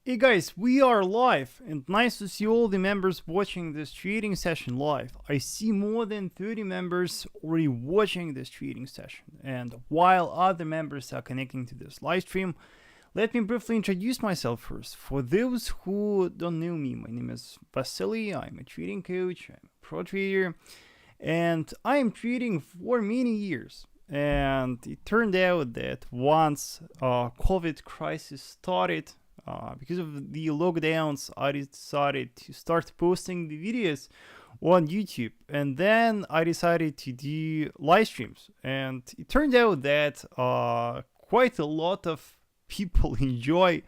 Hey guys, we are live and nice to see all the members watching this trading session live. I see more than 30 members already watching this trading session, and while other members are connecting to this live stream, let me briefly introduce myself first. For those who don't know me, my name is Vasily, I'm a trading coach, I'm a pro trader, and I am trading for many years. And it turned out that once COVID crisis started, because of the lockdowns, I decided to start posting the videos on YouTube, and then I decided to do live streams, and it turned out that quite a lot of people enjoy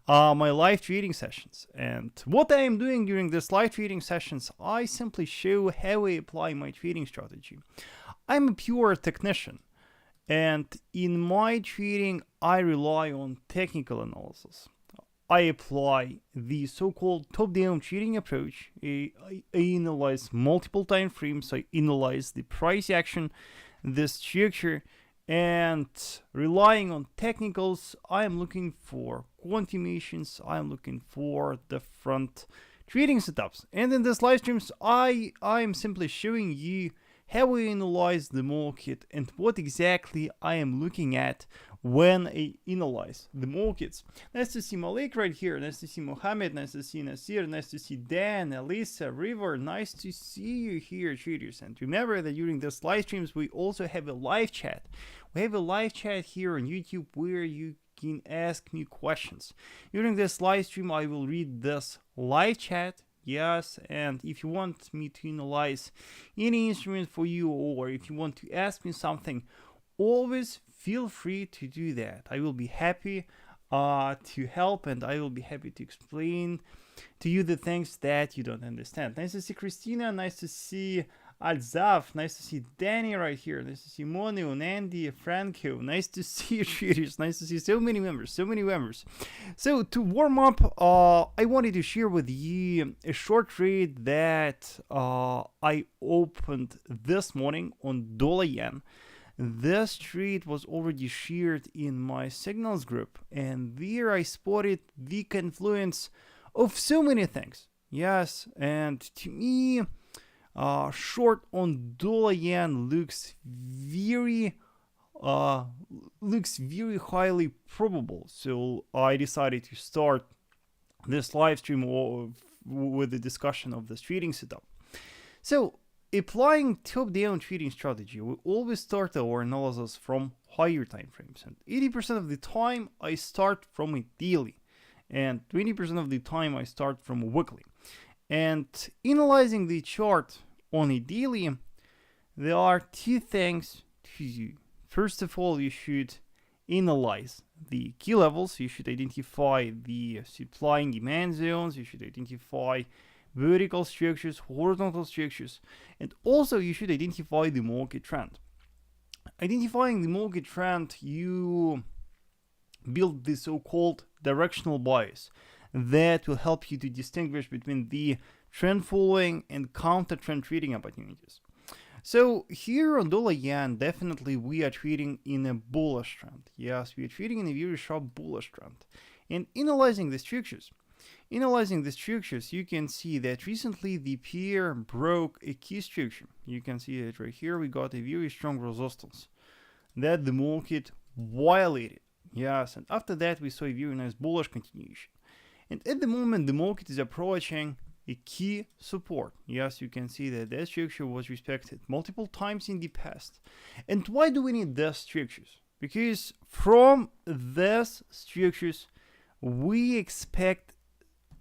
my live trading sessions. And what I am doing during this live trading sessions, I simply show how I apply my trading strategy. I'm a pure technician, and in my trading I rely on technical analysis. I apply the so-called top-down trading approach. I analyze multiple time frames. I analyze the price action, the structure, and relying on technicals, I am looking for quantimations. I am looking for different trading setups. And in this live streams, I am simply showing you how I analyze the market and what exactly I am looking at when I analyze the markets. Nice to see Malik right here. Nice to see Mohammed. Nice to see Nasir. Nice to see Dan, Elisa, River. Nice to see you here, traders. And remember that during this live streams, we also have a live chat. We have a live chat here on YouTube where you can ask me questions. During this live stream, I will read this live chat. Yes, and if you want me to analyze any instrument for you, or if you want to ask me something, always feel free to do that. I will be happy to help, and I will be happy to explain to you the things that you don't understand. Nice to see Christina. Nice to see Alzaf. Nice to see Danny right here. Nice to see Mono, Andy, Franco. Nice to see you, traders. Nice to see so many members. So to warm up, I wanted to share with you a short trade that I opened this morning on dollar yen. This trade was already shared in my signals group, and there I spotted the confluence of so many things. Yes, and to me, short on dollar yen looks very highly probable. So I decided to start this live stream with the discussion of this trading setup. So applying top-down trading strategy, we always start our analysis from higher time frames, and 80% of the time I start from a daily, and 20% of the time I start from a weekly. And analyzing the chart on a daily, there are two things to do. First of all, you should analyze the key levels. You should identify the supply and demand zones. You should identify vertical structures, horizontal structures, and also you should identify the market trend. Identifying the market trend, you build the so-called directional bias that will help you to distinguish between the trend following and counter trend trading opportunities. So here on dollar yen, definitely we are trading in a bullish trend. Yes, we are trading in a very sharp bullish trend. And analyzing the structures, you can see that recently the pair broke a key structure. You can see that right here we got a very strong resistance that the market violated. Yes, and after that we saw a very nice bullish continuation. And at the moment the market is approaching a key support. Yes, you can see that that structure was respected multiple times in the past. And why do we need these structures? Because from these structures we expect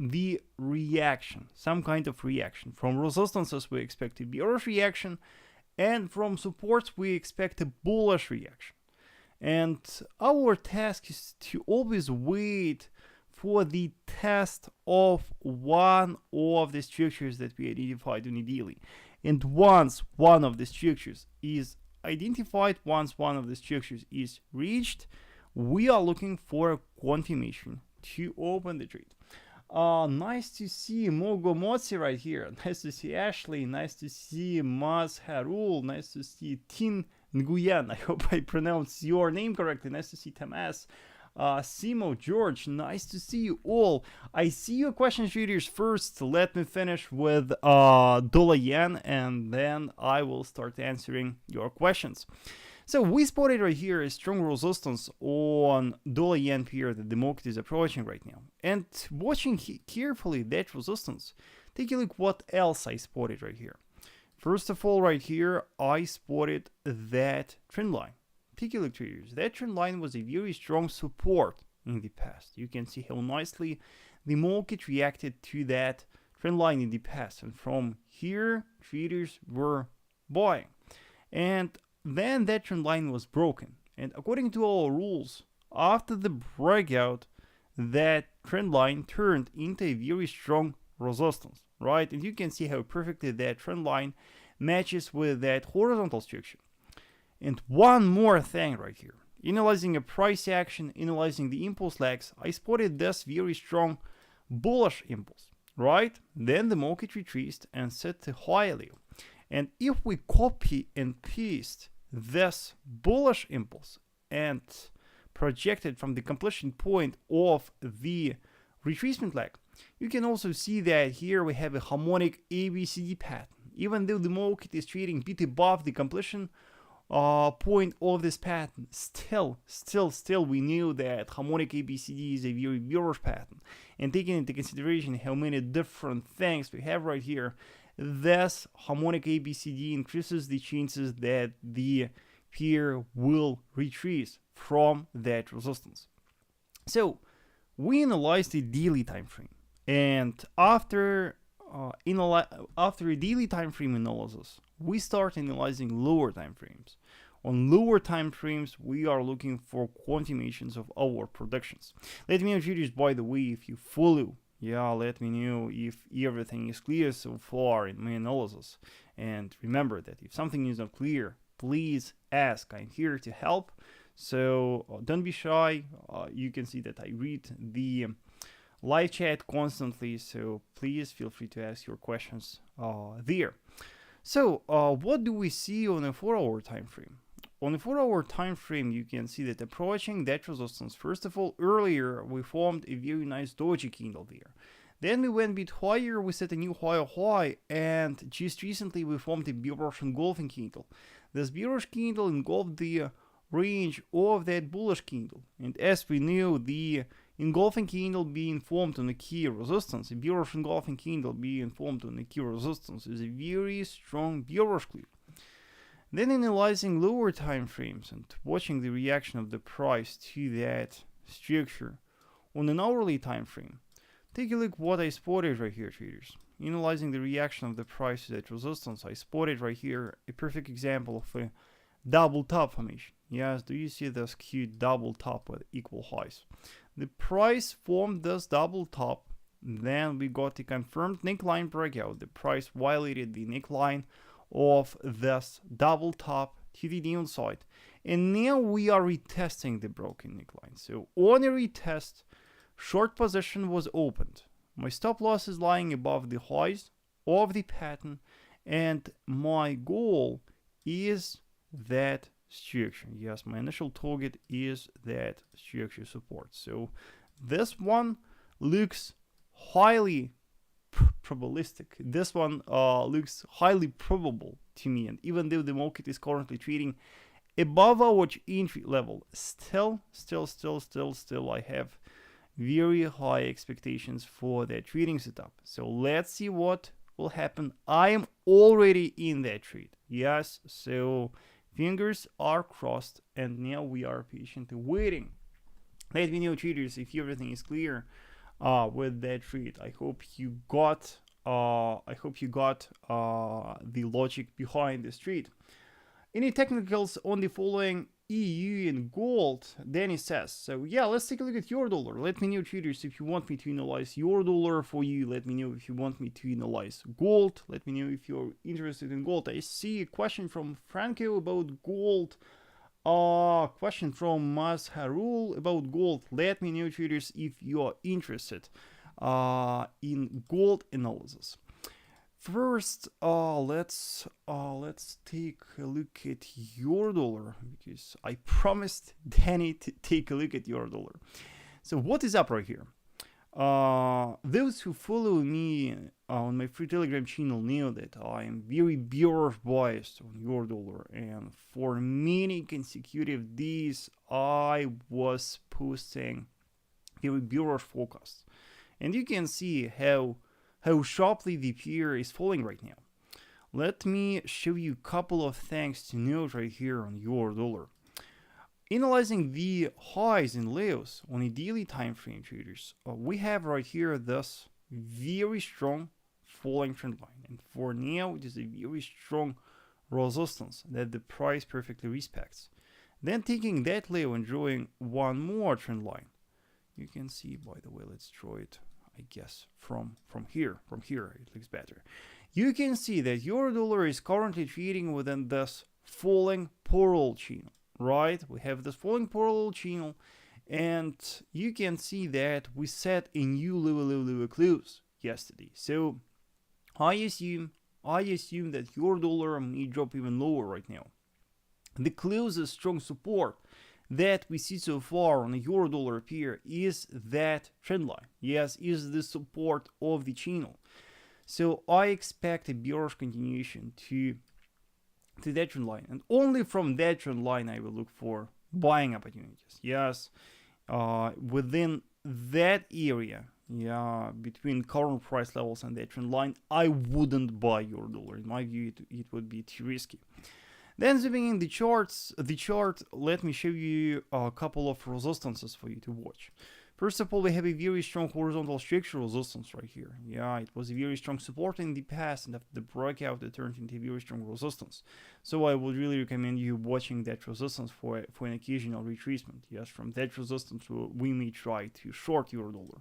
the reaction, some kind of reaction. From resistances we expect a bearish reaction, and from supports we expect a bullish reaction. And our task is to always wait for the test of one of the structures that we identified on a daily. And once one of the structures is identified, once one of the structures is reached, we are looking for a confirmation to open the trade. Nice to see Mogo Motsi right here. Nice to see Ashley. Nice to see Maz Harul. Nice to see Tin Nguyen. I hope I pronounced your name correctly. Nice to see Tamas. Simo, George, nice to see you all. I see your questions, traders. First, let me finish with dollar yen, and then I will start answering your questions. So we spotted right here a strong resistance on dollar yen pair that the market is approaching right now. And watching carefully that resistance, take a look what else I spotted right here. First of all, right here, I spotted that trend line. Take a look, traders. That trend line was a very strong support in the past. You can see how nicely the market reacted to that trend line in the past. And from here, traders were buying. And then that trend line was broken. And according to our rules, after the breakout, that trend line turned into a very strong resistance, right? And you can see how perfectly that trend line matches with that horizontal structure. And one more thing right here. Analyzing a price action, analyzing the impulse lags, I spotted this very strong bullish impulse, right? Then the market retraced and set to higher level. And if we copy and paste this bullish impulse and project it from the completion point of the retracement leg, you can also see that here we have a harmonic ABCD pattern. Even though the market is trading a bit above the completion point of this pattern, still we knew that harmonic ABCD is a very bearish pattern. And taking into consideration how many different things we have right here, this harmonic ABCD increases the chances that the pair will retrace from that resistance. So we analyzed the daily time frame, and after a daily time frame analysis, we start analyzing lower time frames. On lower time frames, we are looking for confirmations of our predictions. Let me know, traders, by the way, if you follow. Let me know if everything is clear so far in my analysis. And remember that if something is not clear, please ask. I'm here to help. So don't be shy. You can see that I read the live chat constantly, so please feel free to ask your questions there. So what do we see on a 4-hour time frame? On a 4-hour time frame, you can see that approaching that resistance, first of all, earlier we formed a very nice doji candle there. Then we went a bit higher, we set a new higher high, and just recently we formed a bearish engulfing candle. This bearish candle engulfed the range of that bullish candle, and as we knew, the engulfing candle being formed on a key resistance, a bearish engulfing candle being formed on a key resistance is a very strong bearish clear. Then analyzing lower time frames and watching the reaction of the price to that structure on an hourly time frame. Take a look what I spotted right here, traders. Analyzing the reaction of the price to that resistance, I spotted right here a perfect example of a double top formation. Yes, do you see this cute double top with equal highs? The price formed this double top, then we got a confirmed neckline breakout. The price violated the neckline of this double top to the downside, and now we are retesting the broken neckline. So on a retest, short position was opened. My stop loss is lying above the highs of the pattern, and my goal is that structure. Yes, my initial target is that structure support. So this one looks highly probabilistic. This one looks highly probable to me, and even though the market is currently trading above our entry level, still I have very high expectations for that trading setup. So let's see what will happen. I am already in that trade. Yes, so fingers are crossed, and now we are patiently waiting. Let me know, traders, if everything is clear with that trade. I hope you got the logic behind this trade. Any technicals on the following EU and gold? Danny says. So yeah, let's take a look at your dollar. Let me know, traders, if you want me to analyze your dollar for you. Let me know if you want me to analyze gold. Let me know if you're interested in gold. I see a question from Franco about gold. Question from Masharul about gold. Let me know, traders, if you are interested in gold analysis. First, let's take a look at your dollar, because I promised Danny to take a look at your dollar. So what is up right here? Those who follow me on my free Telegram channel know that I am very bearish biased on your dollar, and for many consecutive days I was posting very bearish forecasts, and you can see how sharply the pair is falling right now. Let me show you a couple of things to note right here on your dollar. Analyzing the highs and lows on a daily time frame, traders, we have right here this very strong falling trend line, and for now it is a very strong resistance that the price perfectly respects. Then taking that low and drawing one more trend line. You can see, by the way, let's draw it, I guess, from here it looks better. You can see that your dollar is currently trading within this falling parallel channel, right? We have this falling parallel channel, and you can see that we set a new lower close yesterday. So I assume that your dollar may drop even lower right now. The closest strong support that we see so far on the euro dollar pair is that trend line. Yes, is the support of the channel. So I expect a bearish continuation to that trend line, and only from that trend line I will look for buying opportunities. Yes, within that area, yeah, between current price levels and that trend line, I wouldn't buy your dollar. In my view, it would be too risky. Then zooming in the chart, let me show you a couple of resistances for you to watch. First of all, we have a very strong horizontal structural resistance right here. Yeah, it was a very strong support in the past, and after the breakout, it turned into a very strong resistance. So I would really recommend you watching that resistance for an occasional retracement. Yes, from that resistance, we may try to short your dollar.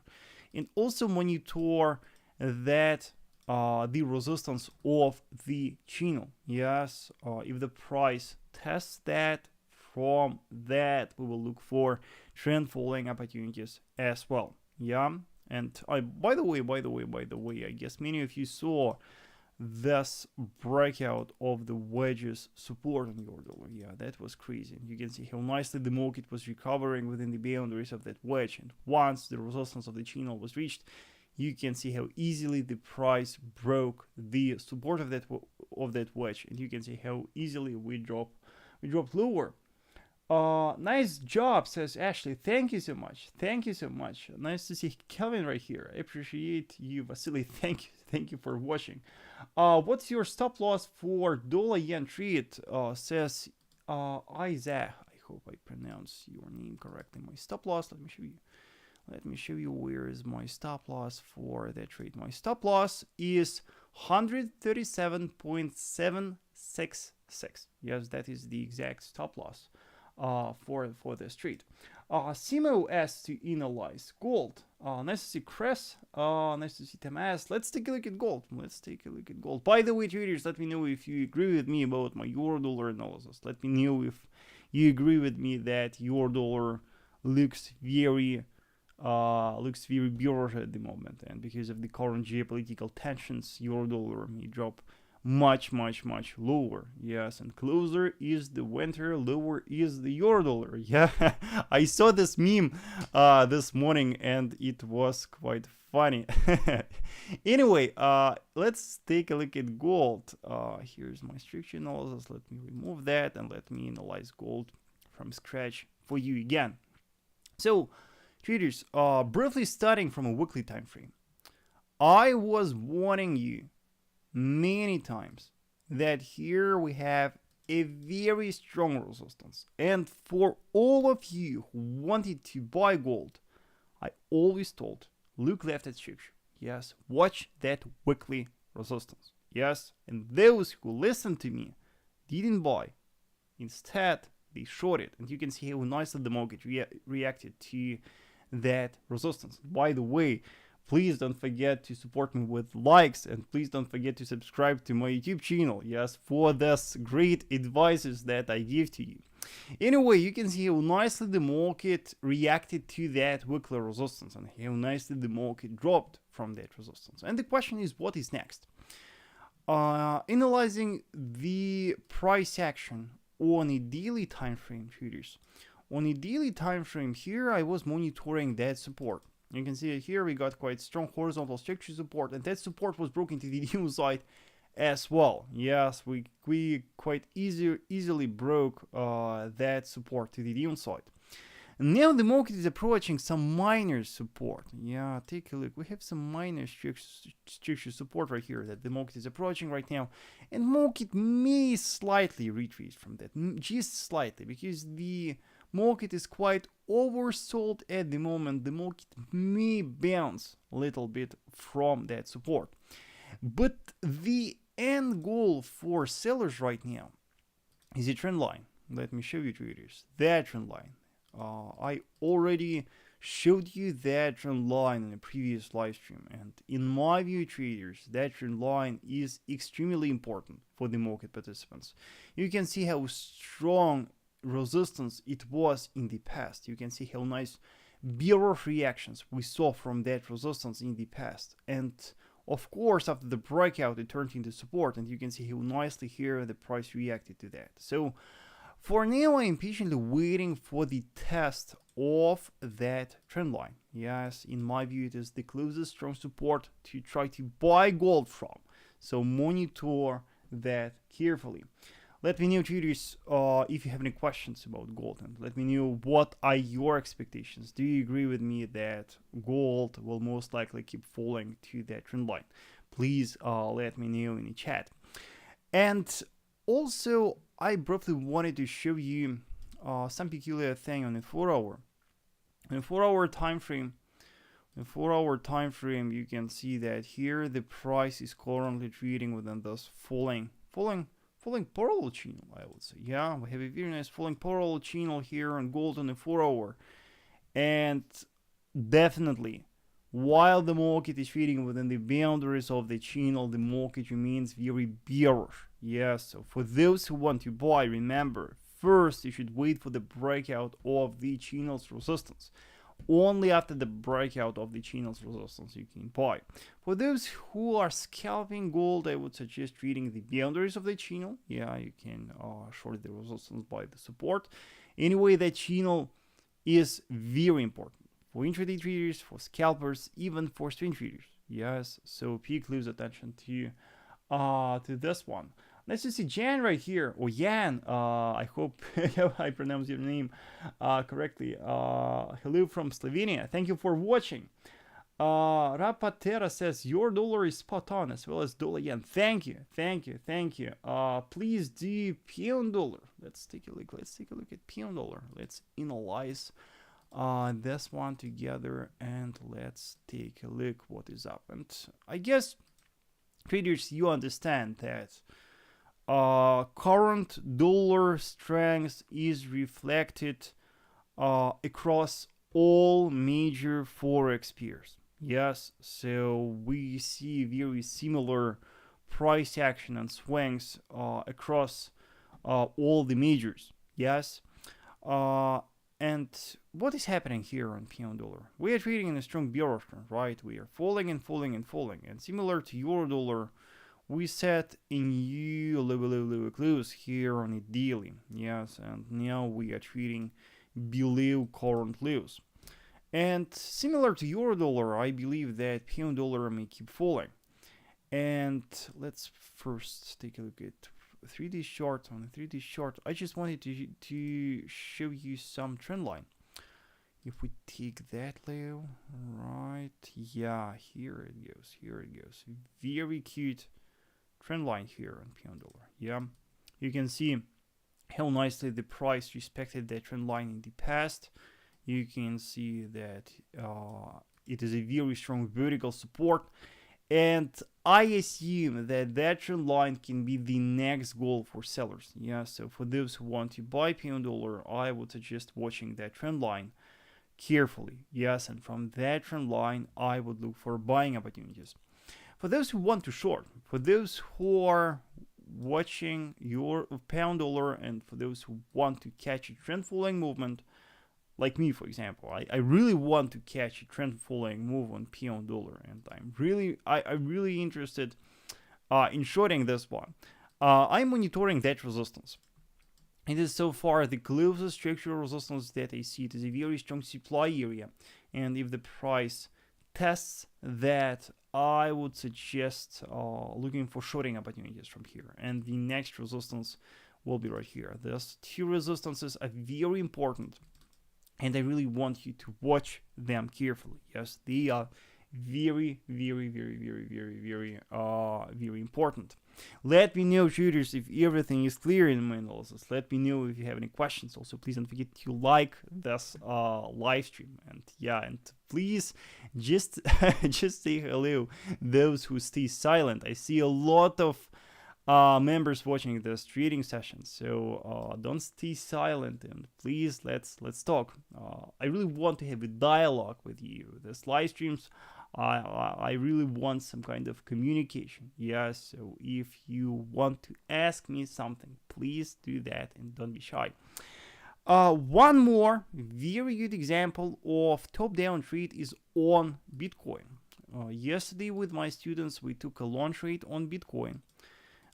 And also monitor that the resistance of the channel. Yes, if the price tests that, from that we will look for trend following opportunities as well. Yeah, and by the way, I guess many of you saw this breakout of the wedges support on your dollar. Yeah, that was crazy. And you can see how nicely the market was recovering within the boundaries of that wedge, and once the resistance of the channel was reached, you can see how easily the price broke the support of that wedge, and you can see how easily we dropped lower. Nice job, says Ashley. Thank you so much. Nice to see Kelvin right here. I appreciate you, Vasily. Thank you for watching. What's your stop loss for dollar yen trade? Says Isaac. I hope I pronounce your name correctly. My stop loss, let me show you where is my stop loss for that trade. My stop loss is 137.766. Yes, that is the exact stop loss for this trade. Simo asks to analyze gold. Nice to see Chris. Nice to see Tamas. Let's take a look at gold. By the way, traders, let me know if you agree with me about my euro dollar analysis. Let me know if you agree with me that your dollar looks very bearish at the moment, and because of the current geopolitical tensions, euro dollar may drop much lower. Yes, and closer is the winter, lower is the euro dollar. Yeah, I saw this meme this morning, and it was quite funny. Anyway, let's take a look at gold. Here's my structure analysis. Let me remove that and let me analyze gold from scratch for you again. So traders, briefly starting from a weekly time frame, I was warning you many times that here we have a very strong resistance, and for all of you who wanted to buy gold, I always told, look left at structure. Yes, watch that weekly resistance. Yes, and those who listened to me didn't buy, instead they shorted, and you can see how nicely the market reacted to that resistance. By the way, please don't forget to support me with likes, and please don't forget to subscribe to my YouTube channel, yes, for this great advices that I give to you. Anyway, you can see how nicely the market reacted to that weekly resistance, and how nicely the market dropped from that resistance. And the question is, what is next? Analyzing the price action on a daily time frame, traders. On a daily time frame here, I was monitoring that support. You can see it here, we got quite strong horizontal structure support, and that support was broken to the downside as well. Yes, we quite easily broke that support to the downside. And now the market is approaching some minor support. Yeah, take a look. We have some minor structure support right here that the market is approaching right now. And market may slightly retreat from that, just slightly, because the market is quite oversold at the moment. The market may bounce a little bit from that support. But the end goal for sellers right now is a trend line. Let me show you, traders, that trend line. I already showed you that trend line in a previous live stream, and in my view, traders, that trend line is extremely important for the market participants. You can see how strong resistance it was in the past. You can see how nice bearish reactions we saw from that resistance in the past, and of course after the breakout it turned into support, and you can see how nicely here the price reacted to that. So for now, I am patiently waiting for the test of that trend line. Yes, in my view, it is the closest strong support to try to buy gold from. So monitor that carefully. Let me know, traders, if you have any questions about gold, and let me know what are your expectations. Do you agree with me that gold will most likely keep falling to that trend line? Please let me know in the chat. And also, I briefly wanted to show you some peculiar thing on the 4-hour. In the 4-hour time frame, you can see that here the price is currently trading within this falling parallel channel, I would say. Yeah, we have a very nice falling parallel channel here on gold on the 4-hour, and definitely, while the market is trading within the boundaries of the channel, the market remains very bearish. Yes, so for those who want to buy, remember, first you should wait for the breakout of the channel's resistance. Only after the breakout of the channel's resistance you can buy. For those who are scalping gold, I would suggest reading the boundaries of the channel. Yeah, you can short the resistance by the support. Anyway, that channel is very important for intraday traders, for scalpers, even for swing traders. Yes, so pay close attention to this one. Let's just see Jan right here, or Jan. I hope I pronounced your name correctly. Hello from Slovenia. Thank you for watching. Rapatera says your dollar is spot on, as well as dollar yen. Thank you. Please do pound dollar. Let's take a look. At pound dollar. Let's analyze this one together, and let's take a look what is up. And I guess traders, you understand that current dollar strength is reflected across all major Forex peers. Yes, so we see very similar price action and swings across all the majors. Yes, and what is happening here on pound dollar? We are trading in a strong bearish trend, right? We are falling, and similar to euro dollar, we set a new lower close here on a daily. Yes, and now we are trading below current lows. And similar to euro dollar, I believe that pound dollar may keep falling. And let's first take a look at 3D chart. On the 3D chart, I just wanted to show you some trend line. If we take that low, right, yeah, here it goes. Very cute trend line here on pound dollar. Yeah, you can see how nicely the price respected that trend line in the past. You can see that it is a very strong vertical support, and I assume that that trend line can be the next goal for sellers. Yeah, so for those who want to buy pound dollar, I would suggest watching that trend line carefully. Yes, and from that trend line, I would look for buying opportunities. For those who want to short, for those who are watching your pound dollar, and for those who want to catch a trend following movement, like me, for example, I really want to catch a trend following move on pound dollar, and I'm really interested in shorting this one, I'm monitoring that resistance. It is so far the closest structural resistance that I see. It is a very strong supply area, and if the price tests that, I would suggest looking for shorting opportunities from here. And the next resistance will be right here. These two resistances are very important, and I really want you to watch them carefully. Yes, they are very important. Let me know, traders, if everything is clear in my analysis. Let me know if you have any questions. Also, please don't forget to like this live stream, and please just say hello those who stay silent. I see a lot of members watching this trading session, so don't stay silent, and please let's talk. I really want to have a dialogue with you. This live streams, I really want some kind of communication. Yes, so if you want to ask me something, please do that and don't be shy. One more very good example of top-down trade is on Bitcoin. Yesterday with my students, we took a long trade on Bitcoin.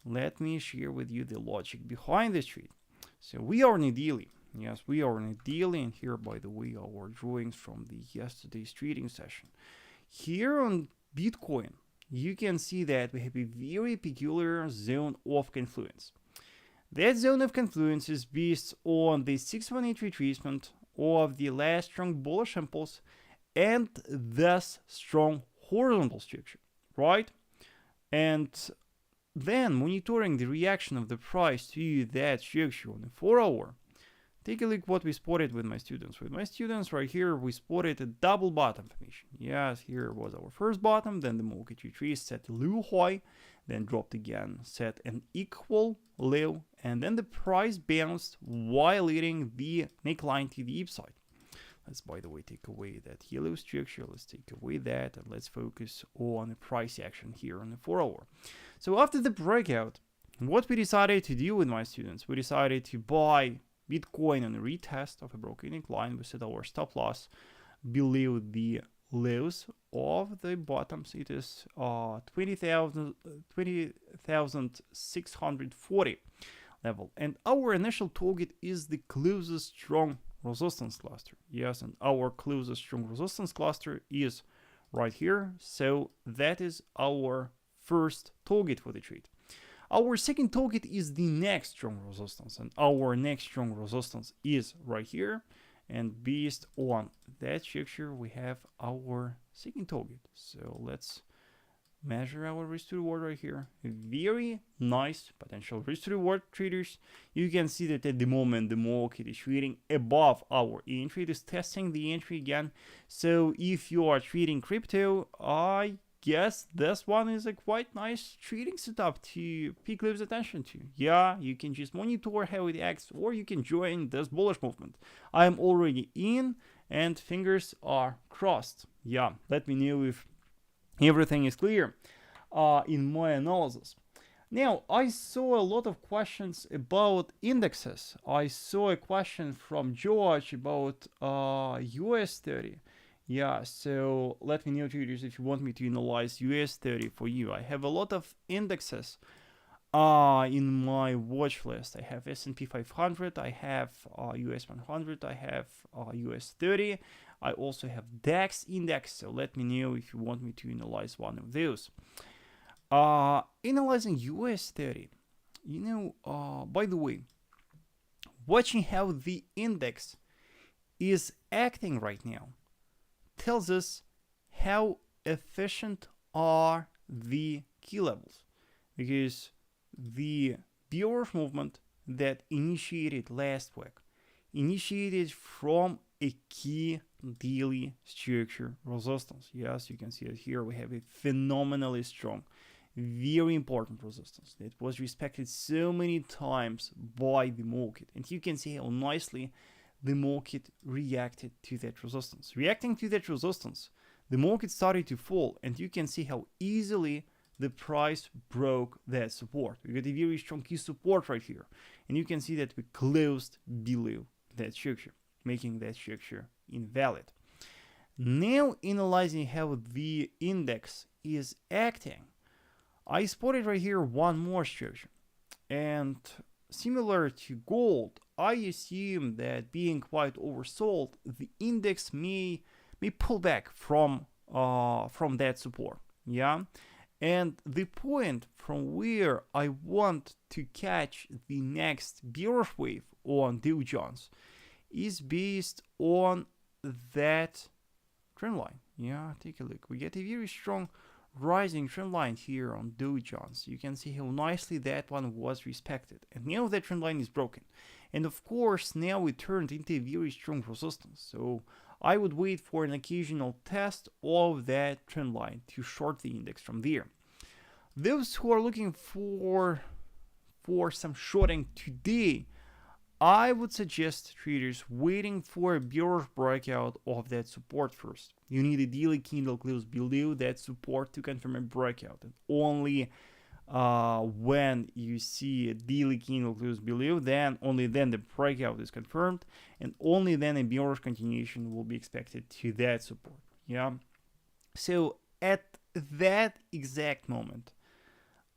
Let me share with you the logic behind this trade. So we are in a daily. Yes, we are in a daily, and here, by the way, our drawings from the yesterday's trading session. Here on Bitcoin, you can see that we have a very peculiar zone of confluence. That zone of confluence is based on the 618 retracement of the last strong bullish impulse and this strong horizontal structure, right? And then monitoring the reaction of the price to that structure on the 4-hour, take a look what we spotted with my students. With my students right here, we spotted a double bottom formation. Yes, here was our first bottom, then the market retraced, set a low high, then dropped again, set an equal low, and then the price bounced while leading the neckline to the upside. Let's, by the way, take away that yellow structure. Let's take away that, and let's focus on the price action here on the 4-hour. So after the breakout, what we decided to do with my students, we decided to buy Bitcoin on a retest of a broken neckline. We set our stop loss below the lows of the bottoms. It is 20,640 level, and our initial target is the closest strong resistance cluster. Yes, and our closest strong resistance cluster is right here. So that is our first target for the trade. Our second target is the next strong resistance, and our next strong resistance is right here. And based on that structure, we have our second target. So let's measure our risk to reward right here. Very nice potential risk to reward, traders. You can see that at the moment the market is trading above our entry. It is testing the entry again. So if you are trading crypto, I guess this one is a quite nice trading setup to pay close attention to. Yeah, you can just monitor how it acts, or you can join this bullish movement. I'm already in, and fingers are crossed. Yeah, let me know if everything is clear in my analysis. Now, I saw a lot of questions about indexes. I saw a question from George about US30. Yeah, so let me know, traders, if you want me to analyze US30 for you. I have a lot of indexes in my watch list. I have S&P 500, I have US 100, I have US 30. I also have DAX index, so let me know if you want me to analyze one of those. Analyzing US 30, by the way, watching how the index is acting right now tells us how efficient are the key levels, because the bearish movement that initiated last week initiated from a key daily structure resistance. Yes, you can see it here. We have a phenomenally strong, very important resistance that was respected so many times by the market, and you can see how nicely the market reacted to that resistance. Reacting to that resistance, the market started to fall, and you can see how easily the price broke that support. We got a very strong key support right here, and you can see that we closed below that structure, making that structure invalid. Now, analyzing how the index is acting, I spotted right here one more structure. And similar to gold, I assume that being quite oversold, the index may pull back from that support. Yeah. And the point from where I want to catch the next bearish wave on Dow Jones is based on that trend line. Yeah, take a look. We get a very strong rising trend line here on Dow Jones. You can see how nicely that one was respected. And now that trend line is broken. And of course, now it turned into a very strong resistance. So I would wait for an occasional test of that trend line to short the index from there. Those who are looking for some shorting today, I would suggest traders waiting for a bearish breakout of that support first. You need a daily candle close below that support to confirm a breakout. And only when you see a daily candle close below, only then the breakout is confirmed, and only then a bearish continuation will be expected to that support. Yeah. So at that exact moment,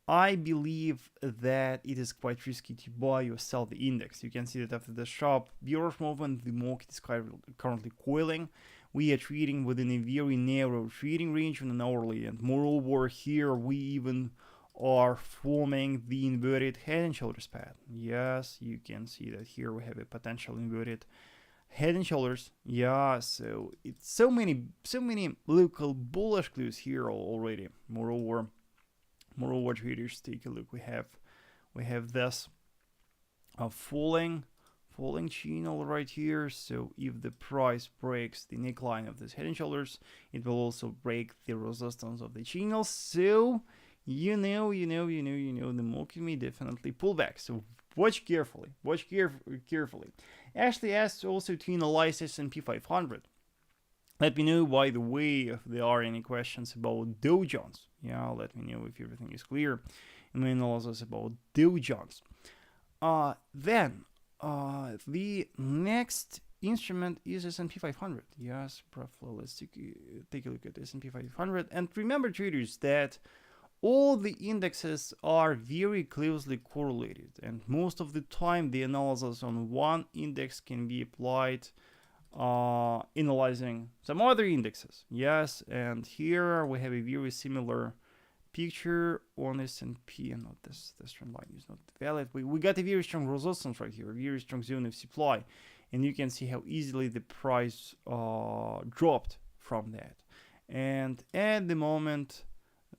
I believe that it is quite risky to buy or sell the index. You can see that after the sharp bearish movement, the market is currently coiling. We are trading within a very narrow trading range on an hourly, and moreover, here we even are forming the inverted head and shoulders pattern. Yes, you can see that here we have a potential inverted head and shoulders. Yeah, so it's so many local bullish clues here already. Moreover, traders, take a look. We have this falling channel right here. So if the price breaks the neckline of this head and shoulders, it will also break the resistance of the channel. So you know, the market may definitely pull back. So watch carefully. Ashley asked also to analyze S&P 500. Let me know, by the way, if there are any questions about Dow Jones. Yeah, let me know if everything is clear in my analysis about Dow Jones. Then the next instrument is S&P 500. Yes, briefly, let's take a look at S&P 500. And remember, traders, that all the indexes are very closely correlated, and most of the time the analysis on one index can be applied analyzing some other indexes. Yes, and here we have a very similar picture on S&P, and not this trend line is not valid. We got a very strong resistance right here, a very strong zone of supply, and you can see how easily the price dropped from that. And at the moment,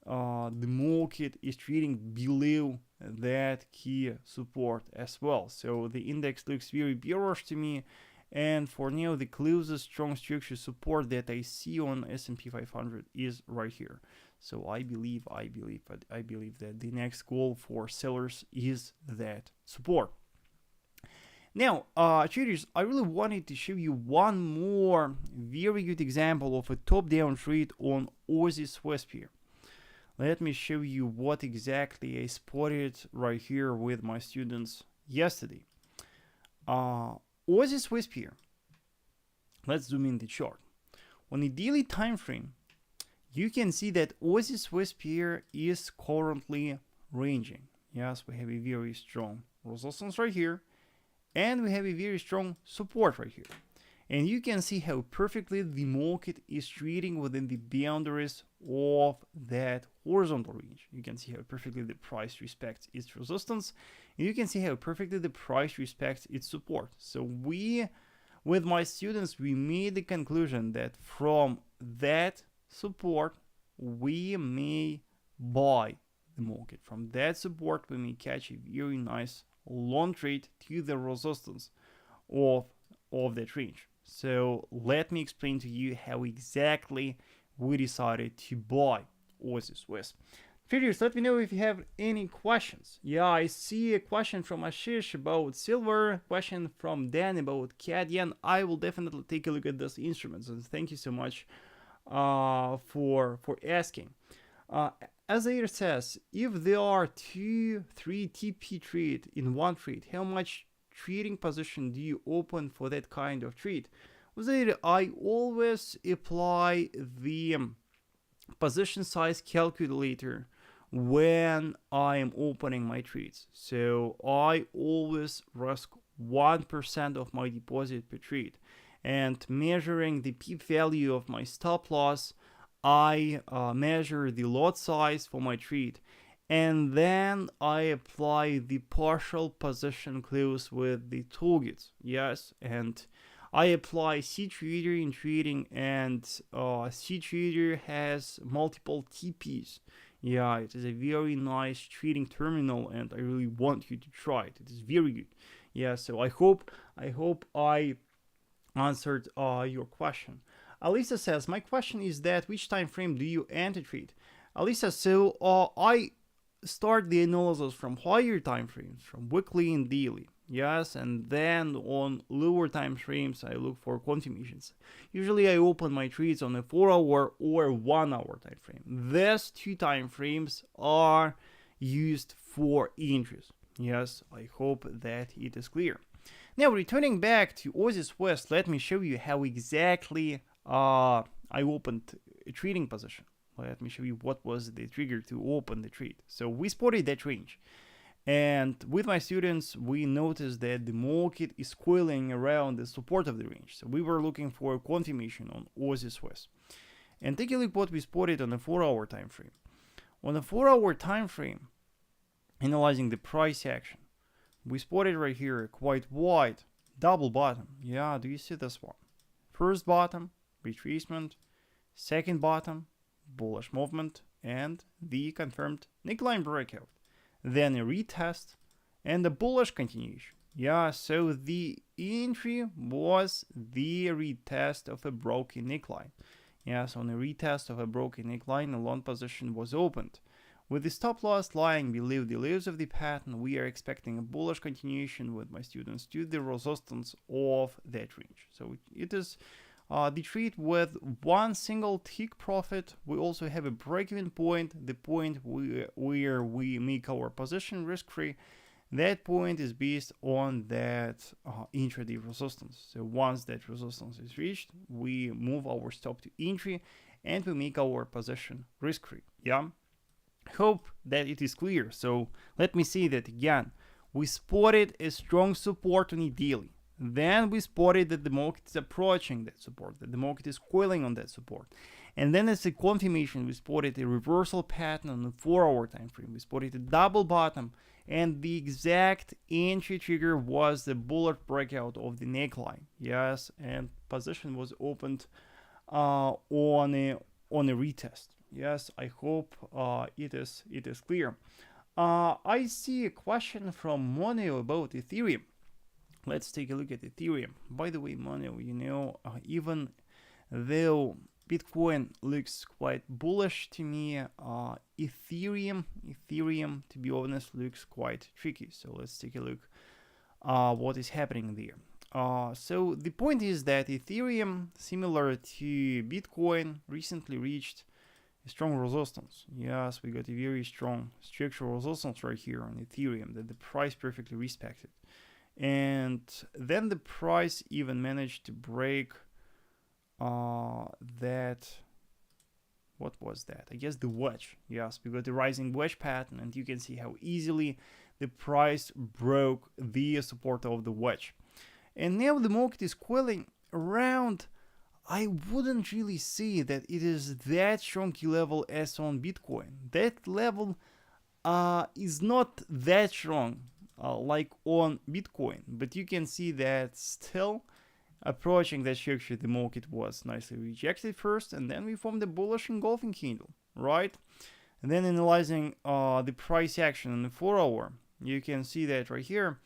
the market is trading below that key support as well. So the index looks very bearish to me. And for now, the closest strong structure support that I see on S&P 500 is right here. So I believe that the next goal for sellers is that support. Now, traders, I really wanted to show you one more very good example of a top-down trade on Aussie Swiss pair. Let me show you what exactly I spotted right here with my students yesterday. Aussie Swiss pair. Let's zoom in the chart. On the daily time frame, you can see that Aussie Swiss pair is currently ranging. Yes, we have a very strong resistance right here, and we have a very strong support right here. And you can see how perfectly the market is trading within the boundaries of that horizontal range. You can see how perfectly the price respects its resistance, and you can see how perfectly the price respects its support. So with my students, we made the conclusion that from that support, we may buy the market. From that support, we may catch a very nice long trade to the resistance of that range. So let me explain to you how exactly we decided to buy Aussie Swiss. Traders, let me know if you have any questions. Yeah, I see a question from Ashish about silver, question from Dan about CAD yen. I will definitely take a look at those instruments, and thank you so much for asking. As Air says, if there are 2-3 TP trade in one trade, how much trading position do you open for that kind of trade? I always apply the position size calculator when I am opening my trades. So I always risk 1% of my deposit per trade. And measuring the peak value of my stop loss, I measure the lot size for my trade. And then I apply the partial position close with the targets. Yes, and I apply C-Trader in trading, and C-Trader has multiple TPs. Yeah, it is a very nice trading terminal, and I really want you to try it. It is very good. Yeah, so I hope I answered your question. Alisa says, my question is that which time frame do you enter trade? Alisa, so I start the analysis from higher time frames, from weekly and daily. Yes, and then on lower time frames, I look for confirmations. Usually I open my trades on a 4-hour or 1-hour time frame. These two time frames are used for entries. Yes, I hope that it is clear. Now, returning back to Aussie Swiss, let me show you how exactly I opened a trading position. Let me show you what was the trigger to open the trade. So we spotted that range. And with my students, we noticed that the market is coiling around the support of the range. So we were looking for a confirmation on Aussie Swiss. And take a look what we spotted on a 4-hour time frame. On a 4-hour time frame, analyzing the price action, we spotted right here a quite wide double bottom. Yeah, do you see this one? First bottom, retracement, second bottom, bullish movement, and the confirmed neckline breakout. Then a retest and a bullish continuation. Yeah, so the entry was the retest of a broken neckline. Yes, on a retest of a broken neckline, a long position was opened. With the stop loss lying below the lows of the pattern, we are expecting a bullish continuation with my students to the resistance of that range. So it is the trade with one single tick profit. We also have a break-even point, the point where we make our position risk-free. That point is based on that intraday resistance. So once that resistance is reached, we move our stop to entry and we make our position risk-free. Yeah. Hope that it is clear. So let me say that again. We spotted a strong support on it daily. Then we spotted that the market is approaching that support, that the market is coiling on that support. And then as a confirmation, we spotted a reversal pattern on the 4-hour time frame. We spotted a double bottom, and the exact entry trigger was the bullish breakout of the neckline. Yes, and position was opened on a retest. Yes, I hope it is clear. I see a question from Moneo about Ethereum. Let's take a look at Ethereum. By the way, Moneo, you know, even though Bitcoin looks quite bullish to me, Ethereum, to be honest, looks quite tricky. So let's take a look what is happening there. So the point is that Ethereum, similar to Bitcoin, recently reached a strong resistance. Yes, we got a very strong structural resistance right here on Ethereum that the price perfectly respected. And then the price even managed to break that, what was that? I guess the wedge. Yes, we got the rising wedge pattern, and you can see how easily the price broke the support of the wedge. And now the market is coiling around. I wouldn't really say that it is that strong level as on Bitcoin. That level is not that strong like on Bitcoin, but you can see that still approaching that structure, the market was nicely rejected first, and then we formed a bullish engulfing candle, right? And then analyzing the price action on the 4-hour, you can see that right here.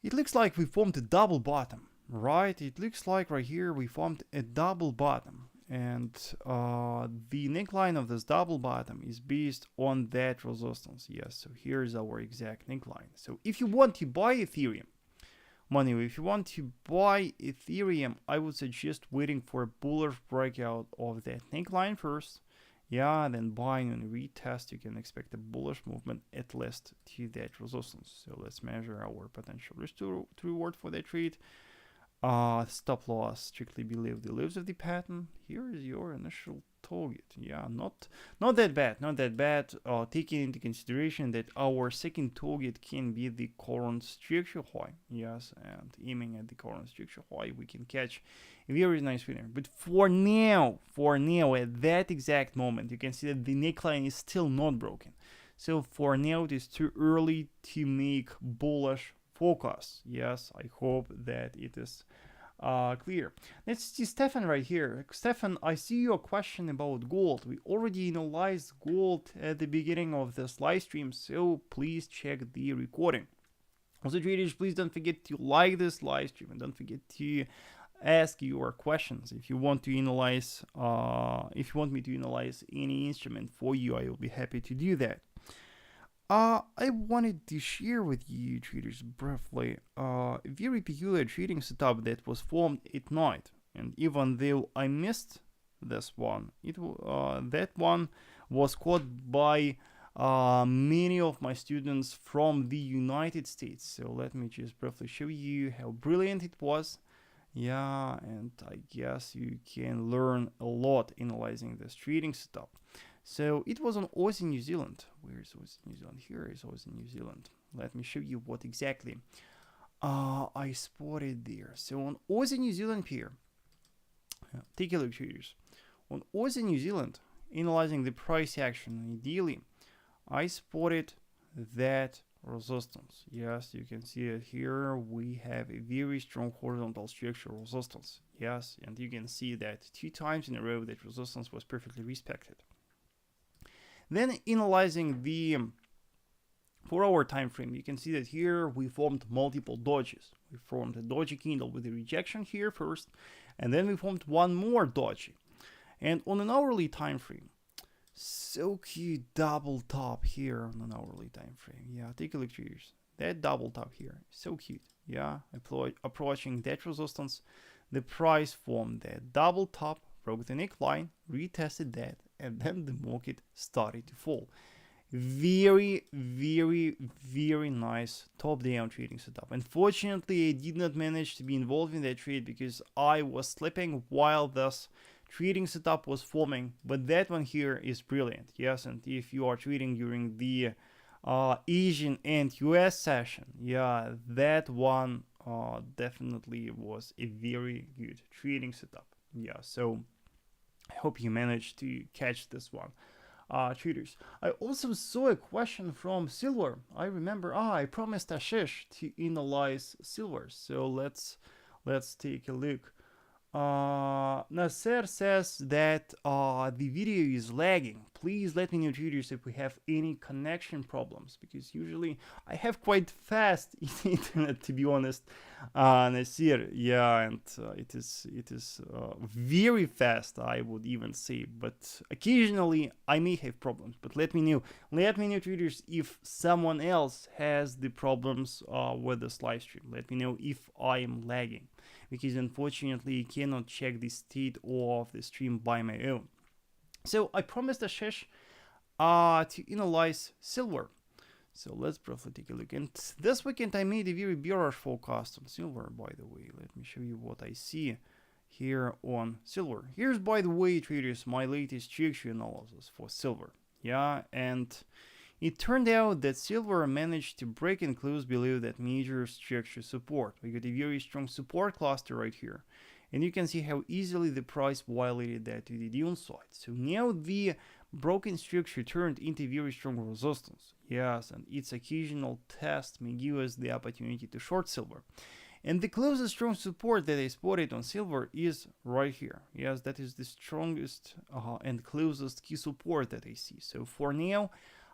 It looks like we formed a double bottom. Right, it looks like right here we formed a double bottom, and the neckline of this double bottom is based on that resistance. Yes, so here's our exact neckline. So if you want to buy Ethereum, if you want to buy Ethereum, I would suggest waiting for a bullish breakout of that neckline first. Yeah, then buying on a retest, you can expect a bullish movement at least to that resistance. So let's measure our potential risk to reward for that trade. Stop loss strictly below the lows of the pattern. Here is your initial target. Yeah, not that bad, not that bad. Taking into consideration that our second target can be the current structure high. Yes, and aiming at the current structure high, we can catch a very nice winner. But for now, at that exact moment, you can see that the neckline is still not broken. So for now, it is too early to make bullish forecast. Yes, I hope that it is clear. Let's see Stefan right here. Stefan, I see your question about gold. We already analyzed gold at the beginning of this live stream, so please check the recording. Also, traders, please don't forget to like this live stream and don't forget to ask your questions. If you want to analyze, if you want me to analyze any instrument for you, I will be happy to do that. I wanted to share with you, traders, briefly, a very peculiar trading setup that was formed at night. And even though I missed this one, that one was caught by many of my students from the United States. So let me just briefly show you how brilliant it was. Yeah, and I guess you can learn a lot analyzing this trading setup. So it was on Aussie New Zealand. Where is Aussie New Zealand? Here is Aussie New Zealand. Let me show you what exactly I spotted there. So on Aussie New Zealand here, take a look, traders. On Aussie New Zealand, analyzing the price action ideally, I spotted that resistance. Yes, you can see it here. We have a very strong horizontal structural resistance. Yes, and you can see that 2 times in a row that resistance was perfectly respected. Then analyzing the 4-hour time frame, you can see that here we formed multiple dojis. We formed a doji candle with a rejection here first, and then we formed one more doji. And on an hourly time frame, so cute double top here on an hourly time frame. Yeah, take a look, traders. That double top here, so cute. Yeah, approaching that resistance, the price formed that double top, broke the neckline, retested that, and then the market started to fall. Very, very, very nice top-down trading setup. Unfortunately, I did not manage to be involved in that trade because I was sleeping while this trading setup was forming. But that one here is brilliant. Yes, and if you are trading during the Asian and US session, yeah, that one definitely was a very good trading setup. Yeah, so I hope you managed to catch this one. Traders. I also saw a question from silver. I remember, I promised Ashish to analyze silver. So let's take a look. Nasser says that the video is lagging. Please let me know, traders, if we have any connection problems, because usually I have quite fast internet, to be honest. Nasser, yeah, and it is very fast, I would even say, but occasionally I may have problems. But let me know, traders, if someone else has the problems with this live stream. Let me know if I am lagging, because unfortunately I cannot check the state of the stream by my own. So I promised Ashish to analyze silver. So let's briefly take a look. And this weekend I made a very bearish forecast on silver, by the way. Let me show you what I see here on silver. Here's, by the way, traders, my latest structure analysis for silver. Yeah, and it turned out that silver managed to break and close below that major structure support. We got a very strong support cluster right here. And you can see how easily the price violated that to the downside. So now the broken structure turned into very strong resistance. Yes, and its occasional test may give us the opportunity to short silver. And the closest strong support that I spotted on silver is right here. Yes, that is the strongest and closest key support that I see. So for now,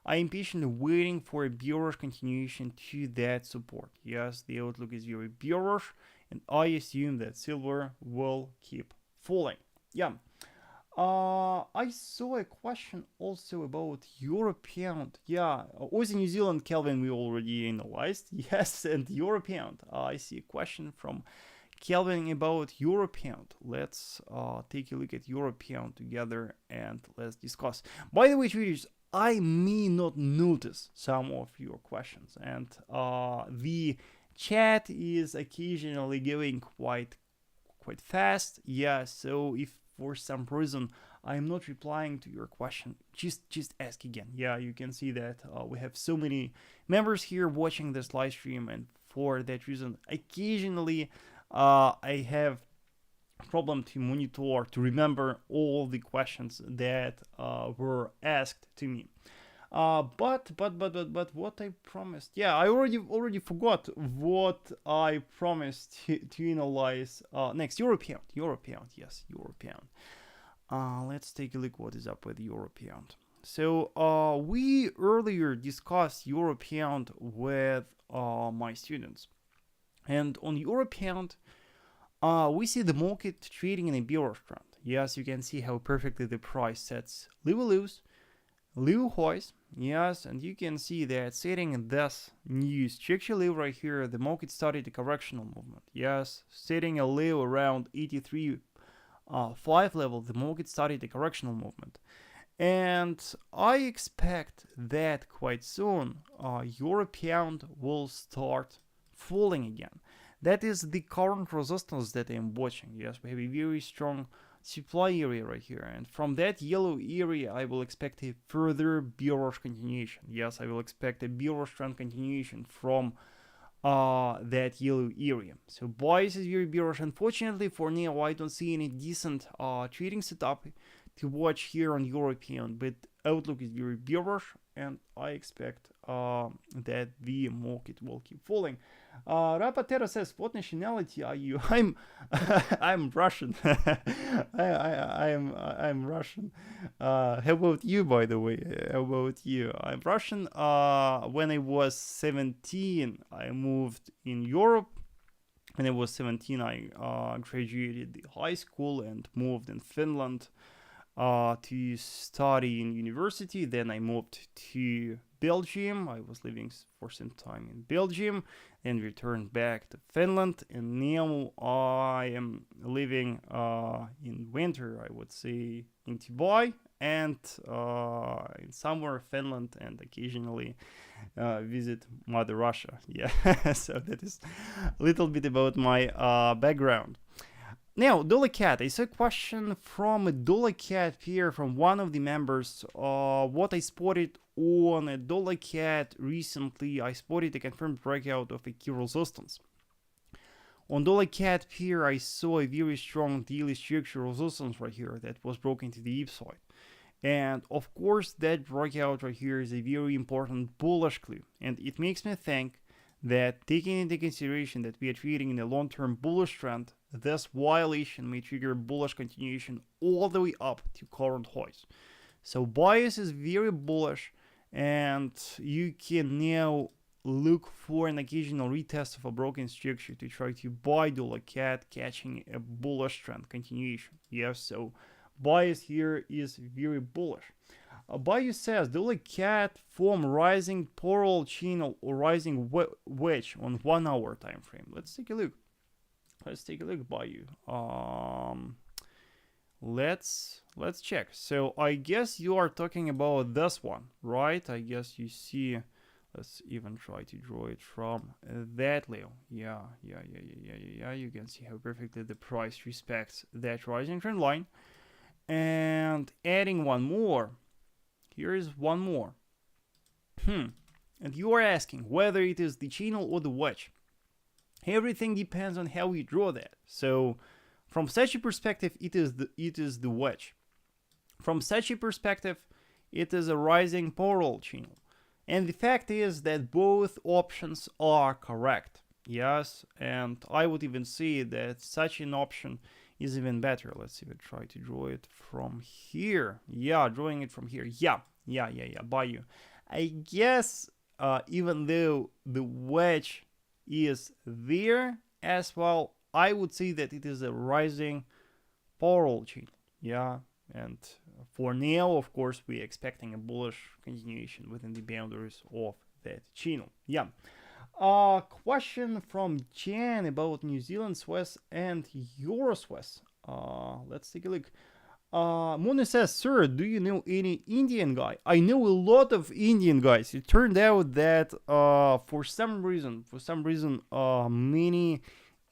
I am patiently waiting for a bearish continuation to that support. Yes, the outlook is very bearish, and I assume that silver will keep falling. Yeah. I saw a question also about Euro pound. Yeah, Aussie New Zealand, Kelvin, we already analyzed. Yes, and Euro pound. I see a question from Kelvin about Euro pound. Let's take a look at Euro pound together and let's discuss. By the way, traders, I may not notice some of your questions, and the Chat is occasionally going quite fast. Yeah, so if for some reason I'm not replying to your question, just ask again. Yeah, you can see that we have so many members here watching this live stream, and for that reason, occasionally I have problem to monitor, to remember all the questions that were asked to me. But what I promised? Yeah, I already forgot what I promised to analyze next. European, yes, European. Let's take a look what is up with European. So we earlier discussed European with my students, and on European, we see the market trading in a bearish trend. Yes, you can see how perfectly the price sets level lows, level highs. Yes, and you can see that setting in this new structure level right here, the market started a correctional movement. Yes, setting a level around 83.5 level, the market started a correctional movement. And I expect that quite soon European will start falling again. That is the current resistance that I'm watching. Yes, we have a very strong supply area right here, and from that yellow area I will expect a further bearish continuation. Yes, I will expect a bearish trend continuation from that yellow area. So bias is very bearish. Unfortunately for now I don't see any decent trading setup to watch here on European, but outlook is very bearish, and I expect that the market will keep falling. Rapatero says, "What nationality are you?" I'm Russian. I'm Russian. How about you, by the way? How about you? I'm Russian. When I was 17, I moved in Europe. When I was 17, I graduated the high school and moved in Finland to study in university. Then I moved to Belgium. I was living for some time in Belgium and returned back to Finland. And now I am living in winter, I would say, in Dubai and in somewhere Finland, and occasionally visit Mother Russia. Yeah, so that is a little bit about my background. Now, Dollar Cat, I saw a question from a Dollar Cat here from one of the members. What I spotted on a Dollar Cat recently, I spotted a confirmed breakout of a key resistance. On Dollar Cat here, I saw a very strong daily structure resistance right here that was broken to the upside. And of course, that breakout right here is a very important bullish clue. And it makes me think that, taking into consideration that we are trading in a long-term bullish trend, this violation may trigger bullish continuation all the way up to current highs. So bias is very bullish, and you can now look for an occasional retest of a broken structure to try to buy Dollar Cat, catching a bullish trend continuation. Yes, so bias here is very bullish. Bayou says Dollar Cat form rising parallel channel or rising wedge on 1 hour time frame. Let's take a look. Let's take a look, Bayou. Let's check. So I guess you are talking about this one, right? I guess you see. Let's even try to draw it from that level. Yeah. You can see how perfectly the price respects that rising trend line. And adding one more. Here is one more. And you are asking whether it is the channel or the wedge. Everything depends on how you draw that. So from such a perspective, it is the wedge. From such a perspective, it is a rising parallel channel. And the fact is that both options are correct. Yes, and I would even say that such an option is even better. Let's even try to draw it from here. Yeah, drawing it from here. Yeah, Bayou. I guess even though the wedge is there as well, I would say that it is a rising parallel channel. Yeah, and for now, of course, we're expecting a bullish continuation within the boundaries of that channel. Yeah. Question from Jan about New Zealand Swiss and EURUSD. Let's take a look. Mona says, "Sir, do you know any Indian guy?" I know a lot of Indian guys. It turned out that for some reason, many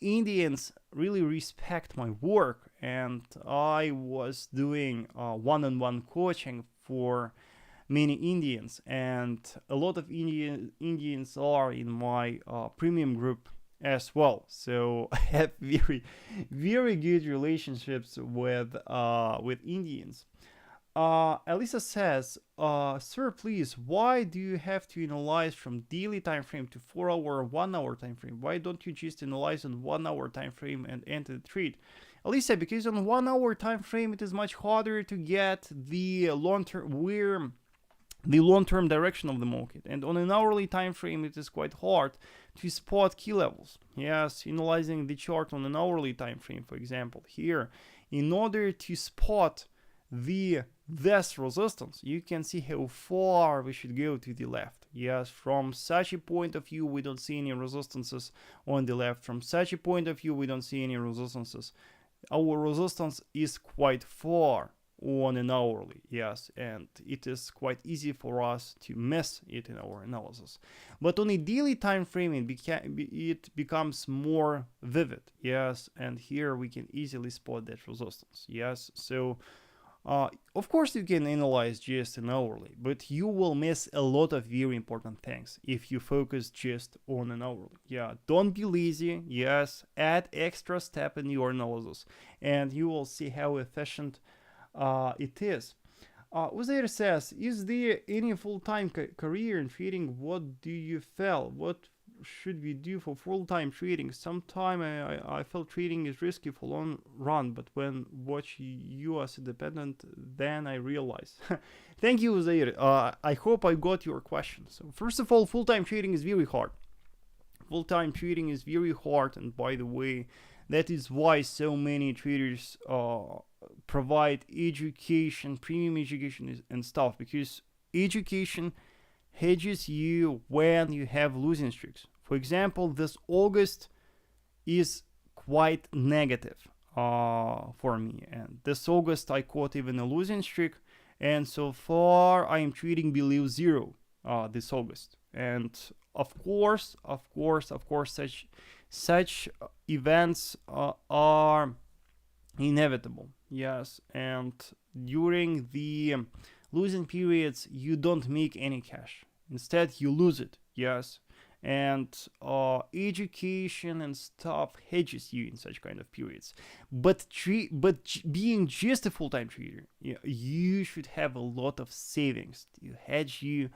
Indians really respect my work, and I was doing one-on-one coaching for many Indians, and a lot of Indians are in my premium group as well. So I have very good relationships with Indians. Elisa says, "Sir, please, why do you have to analyze from daily time frame to 4 hour, 1 hour time frame? Why don't you just analyze on 1 hour time frame and enter the trade?" Elisa, because on 1 hour time frame it is much harder to get the long-term direction of the market, and on an hourly time frame it is quite hard to spot key levels. Yes, analyzing the chart on an hourly time frame, for example, here, in order to spot this resistance, you can see how far we should go to the left. Yes, from such a point of view we don't see any resistances on the left. From such a point of view we don't see any resistances. Our resistance is quite far on an hourly, yes, and it is quite easy for us to miss it in our analysis. But on a daily time frame it becomes more vivid, yes, and here we can easily spot that resistance, yes. So of course you can analyze just an hourly, but you will miss a lot of very important things if you focus just on an hourly. Yeah, don't be lazy. Yes, add extra step in your analysis and you will see how efficient it is. Uzair says, "Is there any full-time career in trading? What do you feel? What should we do for full-time trading? Sometime I felt trading is risky for long run, but when watch you as independent, then I realize." Thank you, Uzair. I hope I got your question. So first of all, full-time trading is very hard. Full-time trading is very hard, and by the way, that is why so many traders provide education, premium education and stuff, because education hedges you when you have losing streaks. For example, this August is quite negative for me, and this August I caught even a losing streak, and so far I am trading below zero this August. And of course, such events are inevitable. Yes, and during the losing periods, you don't make any cash. Instead, you lose it. Yes, and education and stuff hedges you in such kind of periods. But being just a full-time trader, you should have a lot of savings to hedge you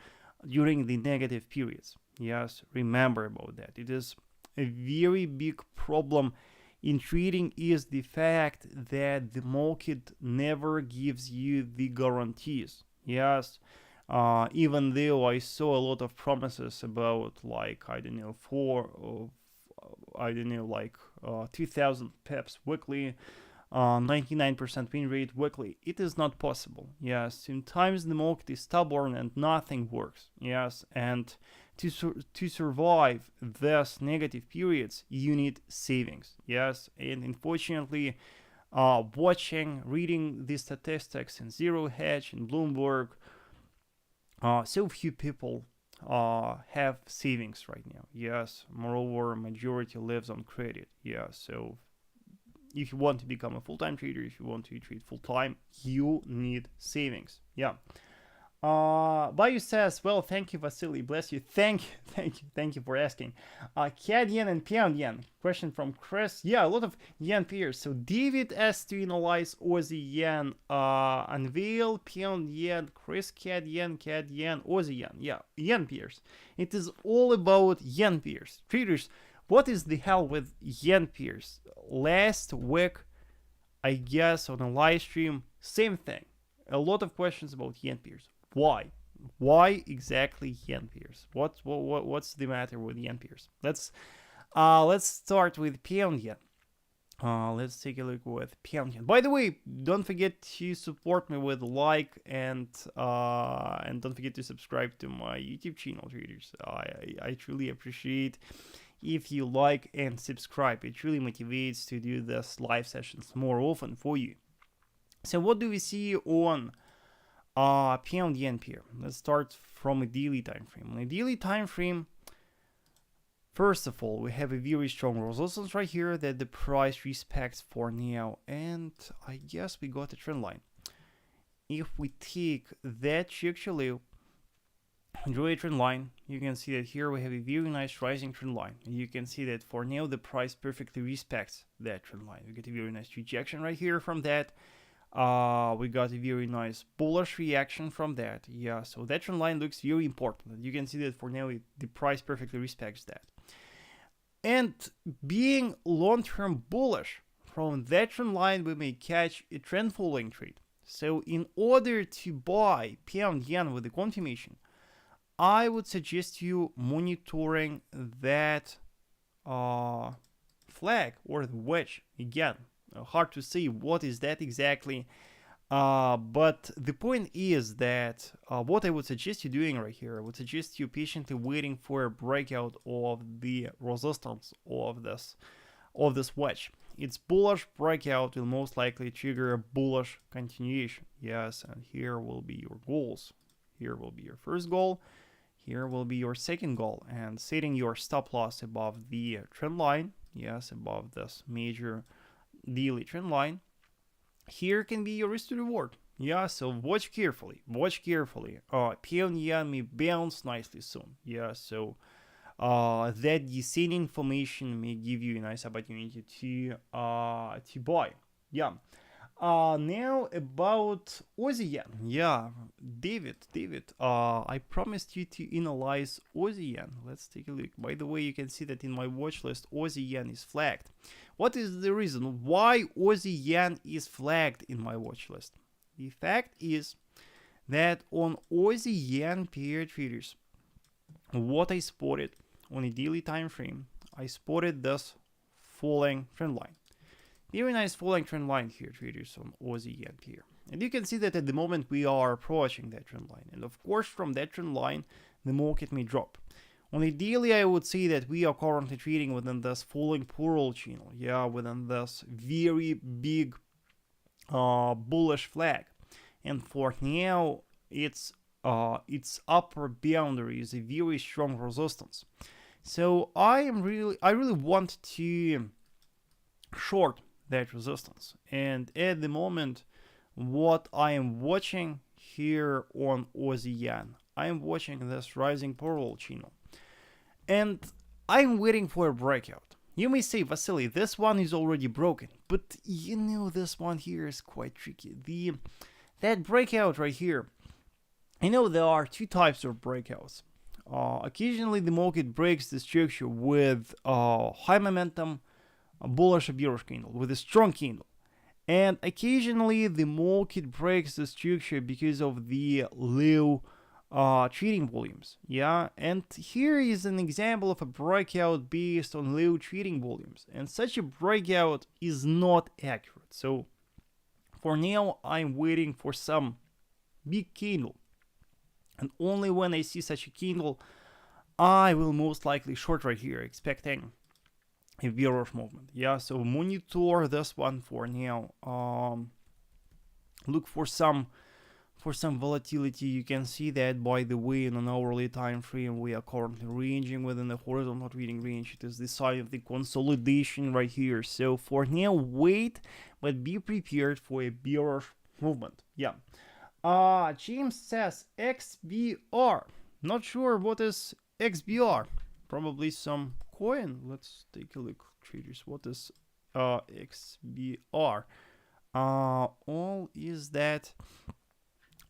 during the negative periods. Yes, remember about that. It is a very big problem in trading is the fact that the market never gives you the guarantees. Yes, even though I saw a lot of promises about, like, I don't know, 2,000 pips weekly, 99% win rate weekly, it is not possible. Yes, sometimes the market is stubborn and nothing works. Yes, and to survive these negative periods, you need savings. Yes, and unfortunately, reading the statistics in Zero Hedge and Bloomberg, so few people have savings right now. Yes, moreover, majority lives on credit. Yeah, so if you want to become a full-time trader, if you want to trade full-time, you need savings. Yeah. Bayu says, "Well, thank you, Vasily. Bless you. Thank you for asking." CAD yen and pound yen. Question from Chris. Yeah, a lot of yen pairs. So David asked to analyze Aussie yen, unveil pound yen, Chris CAD yen, Aussie yen. Yeah, yen pairs. It is all about yen pairs. Traders, what is the hell with yen pairs? Last week, I guess on a live stream, same thing. A lot of questions about yen pairs. Why exactly yen pairs? What's the matter with yen pairs? Let's start with pound yen. Let's take a look with pound yen. By the way, don't forget to support me with a like and don't forget to subscribe to my YouTube channel, traders. I truly appreciate if you like and subscribe. It really motivates to do this live sessions more often for you. So what do we see on pound yen pair? Let's start from a daily time frame. On a daily time frame, first of all, we have a very strong resistance right here that the price respects for now, and I guess we got a trend line. If we take that actually draw a trend line, you can see that here we have a very nice rising trend line. You can see that for now the price perfectly respects that trend line. We get a very nice rejection right here from that. We got a very nice bullish reaction from that. Yeah, so that trend line looks very important. You can see that for now the price perfectly respects that. And being long-term bullish from that trend line, we may catch a trend following trade. So in order to buy pound yen with the confirmation, I would suggest you monitoring that flag or the wedge. Again, hard to say what is that exactly, but the point is that what I would suggest you doing right here, I would suggest you patiently waiting for a breakout of the resistance of this wedge. Its bullish breakout will most likely trigger a bullish continuation. Yes, and here will be your goals. Here will be your first goal. Here will be your second goal, and setting your stop loss above the trend line. Yes, above this major daily trend line. Here can be your risk to reward. Yeah, so watch carefully. Watch carefully. Pound yen may bounce nicely soon. Yeah, so that descending formation may give you a nice opportunity to buy. Yeah. Now about Aussie yen. Yeah, David, I promised you to analyze Aussie yen. Let's take a look. By the way, you can see that in my watch list, Aussie yen is flagged. What is the reason why Aussie yen is flagged in my watch list? The fact is that on Aussie yen pair traders, what I spotted on a daily time frame, I spotted this falling trend line. Very nice falling trend line here, traders, on Aussie yen pair. And you can see that at the moment we are approaching that trend line. And of course, from that trend line, the market may drop. On a daily, I would say that we are currently trading within this falling parallel channel. Yeah, within this very big bullish flag. And for now, its upper boundary is a very strong resistance. So I really want to short that resistance. And at the moment, what I am watching here on Aussie yen, I am watching this rising parallel channel. And I'm waiting for a breakout. You may say, Vasily, this one is already broken. But you know this one here is quite tricky. That breakout right here, I know there are two types of breakouts. Occasionally the market breaks the structure with high momentum, a bullish or bearish candle, with a strong candle. And occasionally the market breaks the structure because of the low trading volumes. Yeah, and here is an example of a breakout based on low trading volumes. And such a breakout is not accurate. So for now, I'm waiting for some big candle. And only when I see such a candle, I will most likely short right here, expecting a bearish movement. Yeah, so monitor this one for now. Look for some volatility. You can see that, by the way, in an hourly time frame, we are currently ranging within the horizontal trading range. It is the sign of the consolidation right here. So for now, wait, but be prepared for a bearish movement. Yeah. James says XBR. Not sure what is XBR. Probably some coin. Let's take a look, traders. What is XBR? All is that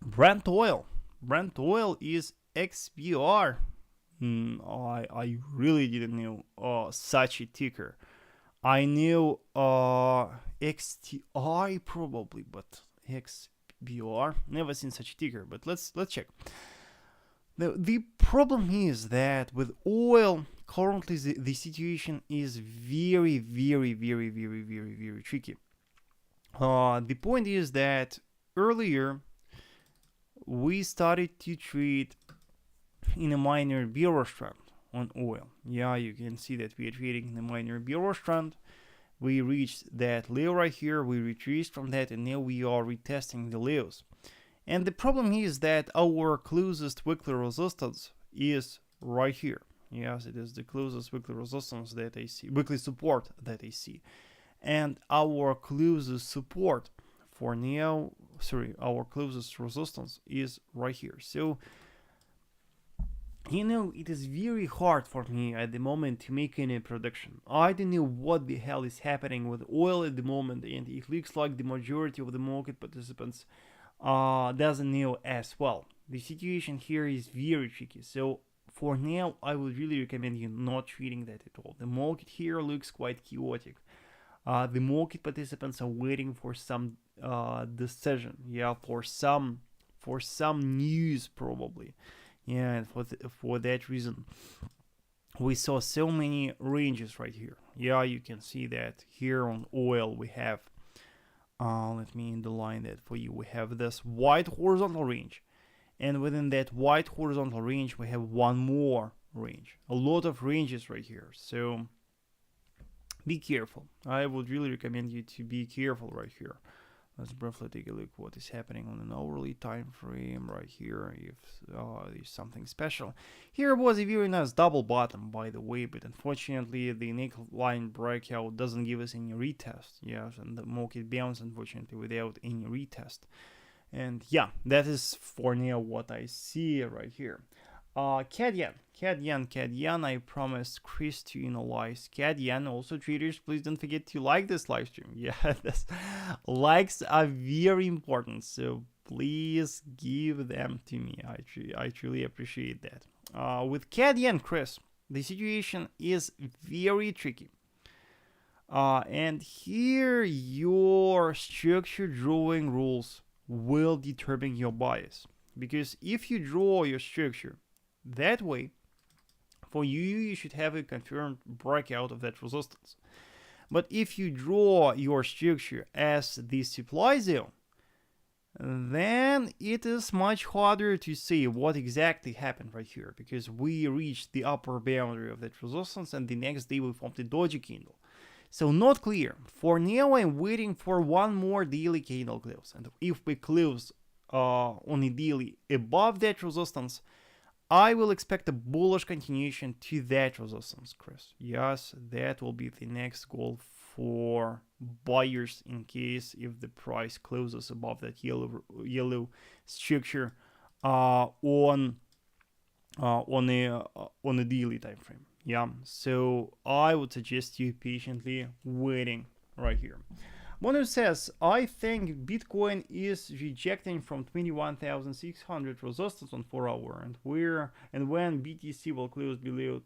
Brent oil. Brent oil is XBR. I really didn't know such a ticker. I knew XTI probably, but XBR, never seen such a ticker. But let's check. The problem is that with oil, currently the situation is very tricky. The point is that earlier we started to trade in a minor bearish trend on oil. Yeah, you can see that we are trading in a minor bearish trend. we reached that low right here, we retraced from that, and now we are retesting the lows. And the problem is that our closest weekly resistance is right here. Yes, it is the closest weekly resistance that I see, weekly support that I see. And our closest support for now, our closest resistance is right here. So, you know, it is very hard for me at the moment to make any prediction. I don't know what the hell is happening with oil at the moment, and it looks like the majority of the market participants doesn't know as well. The situation here is very tricky. So for now, I would really recommend you not treating that at all. The market here looks quite chaotic. The market participants are waiting for some decision, yeah, for some news probably, yeah. And for that reason, we saw so many ranges right here. Yeah, you can see that here on oil we have. Let me underline that for you. We have this white horizontal range, and within that white horizontal range we have one more range. A lot of ranges right here. So be careful. I would really recommend you to be careful right here. Let's briefly take a look what is happening on an hourly time frame right here, if there's something special. Here was a very nice double bottom, by the way, but unfortunately the neckline breakout doesn't give us any retest. Yes, and the market bounced unfortunately without any retest. And yeah, that is for now what I see right here. CAD yen, I promised Chris to analyze CAD yen. Also, traders, please don't forget to like this live stream. Yeah, likes are very important, so please give them to me. I truly appreciate that. With CAD yen, Chris, the situation is very tricky. And here your structure drawing rules will determine your bias. Because if you draw your structure that way, for you should have a confirmed breakout of that resistance. But if you draw your structure as the supply zone, then it is much harder to see what exactly happened right here, because we reached the upper boundary of that resistance and the next day we formed a doji candle. So not clear. For now I'm waiting for one more daily candle close, and if we close on a daily above that resistance, I will expect a bullish continuation to that resistance, Chris. Yes, that will be the next goal for buyers in case if the price closes above that yellow structure on a daily time frame. Yeah, so I would suggest you patiently waiting right here. Mono says, I think Bitcoin is rejecting from 21,600 resistance on 4 hour, and when BTC will close below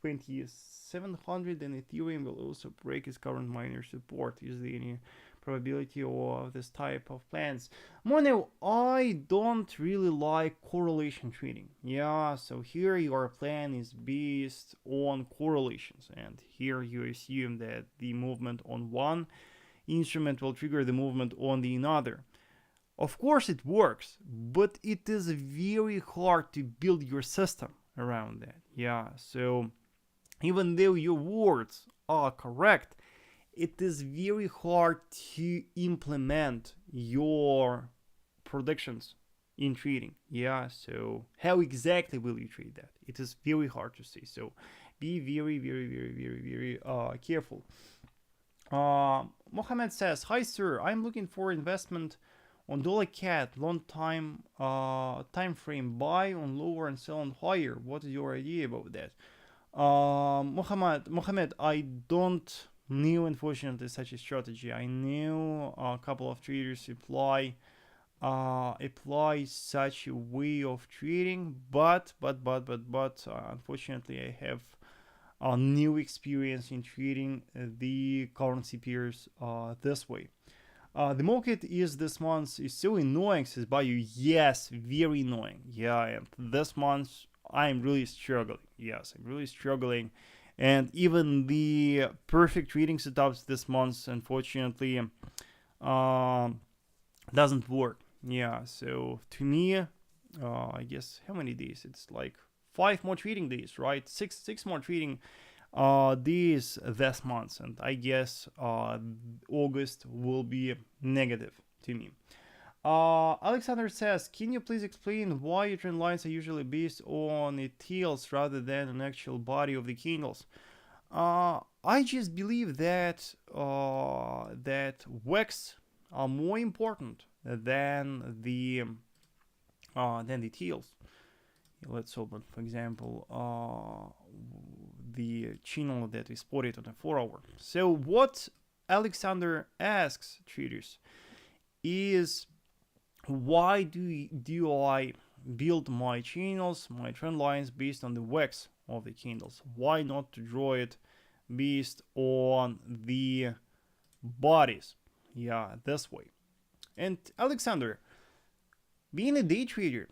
2,700, and Ethereum will also break its current minor support. Is there any probability of this type of plans? Mono, I don't really like correlation trading. Yeah, so here your plan is based on correlations, and here you assume that the movement on one instrument will trigger the movement on the another. Of course it works, but it is very hard to build your system around that. Yeah, so even though your words are correct, it is very hard to implement your predictions in trading. Yeah, so how exactly will you trade that? It is very hard to say, so be very careful. Mohammed says, hi sir, I'm looking for investment on dollar CAD, long time frame, buy on lower and sell on higher. What is your idea about that? Mohammed, I don't know unfortunately such a strategy. I know a couple of traders apply such a way of trading, but unfortunately I have a new experience in trading the currency pairs this way. The market is this month is so annoying, says Bayu. Yes, very annoying. Yeah, and this month I'm really struggling. Yes, I'm really struggling. And even the perfect trading setups this month, unfortunately, doesn't work. Yeah, so to me, I guess how many days? It's like 5 more trading days, right? Six more trading this month, and I guess August will be negative to me. Alexander says, can you please explain why your trend lines are usually based on the tails rather than an actual body of the candles? I just believe that wicks are more important than the tails. Let's open, for example, the channel that we spotted on a 4-hour. So what Alexander asks traders is, why do I build my channels, my trend lines based on the wicks of the candles? Why not to draw it based on the bodies? Yeah, this way. And Alexander, being a day trader,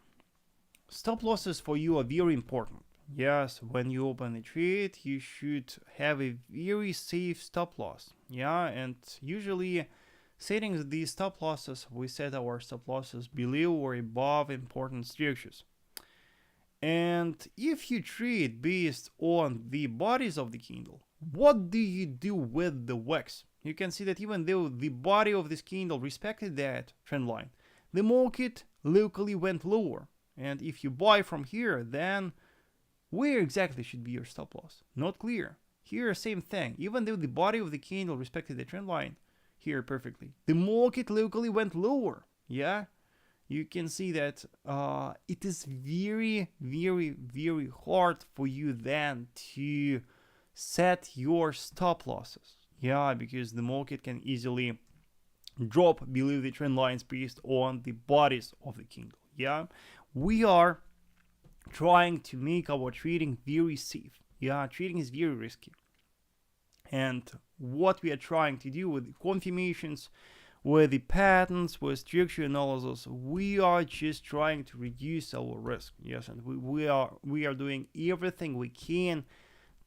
stop losses for you are very important. Yes, when you open a trade, you should have a very safe stop loss. Yeah, and usually setting these stop losses, we set our stop losses below or above important structures. And if you trade based on the bodies of the candle, what do you do with the wicks? You can see that even though the body of this candle respected that trend line, the market locally went lower. And if you buy from here, then where exactly should be your stop loss? Not clear. Here, same thing. Even though the body of the candle respected the trend line here perfectly, the market locally went lower. Yeah, you can see that it is very, very, very hard for you then to set your stop losses. Yeah, because the market can easily drop below the trend lines based on the bodies of the candle. Yeah, we are trying to make our trading very safe. Yeah, trading is very risky. And what we are trying to do with the confirmations, with the patterns, with structure analysis, we are just trying to reduce our risk. Yes, and we are doing everything we can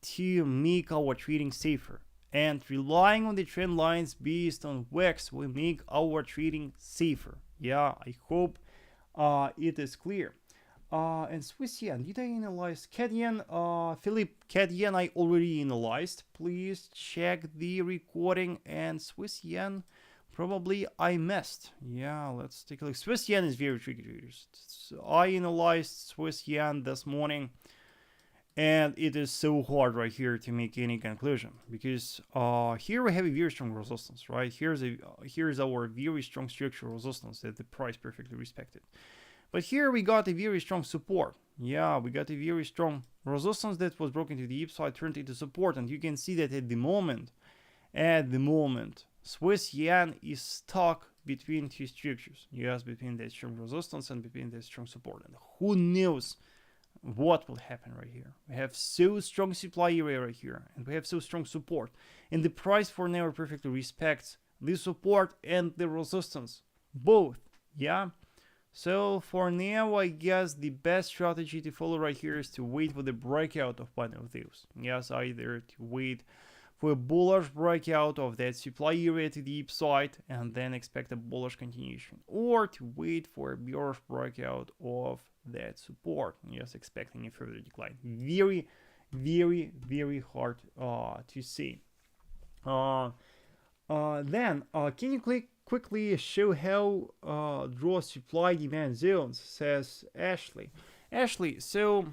to make our trading safer. And relying on the trend lines based on wicks will make our trading safer. Yeah, I hope it is clear. And Swiss yen, did I analyze CAD yen? Philip, CAD yen I already analyzed. Please check the recording. And Swiss yen, probably I missed. Yeah, let's take a look. Swiss yen is very tricky. So I analyzed Swiss yen this morning, and it is so hard right here to make any conclusion, because here we have a very strong resistance, right? Here's our very strong structural resistance that the price perfectly respected. But here we got a very strong support. Yeah, we got a very strong resistance that was broken to the upside, turned into support. And you can see that at the moment, Swiss yen is stuck between two structures. Yes, between that strong resistance and between that strong support. And who knows what will happen right here? We have so strong supply area right here, and we have so strong support. And the price for now perfectly respects the support and the resistance, both. Yeah. So for now, I guess the best strategy to follow right here is to wait for the breakout of one of those. Yes, either to wait for a bullish breakout of that supply area to the upside and then expect a bullish continuation, or to wait for a bearish breakout of that support. Yes, expecting a further decline. Very, very, very hard to see. Then, can you quickly show how draw supply demand zones, says Ashley. Ashley, so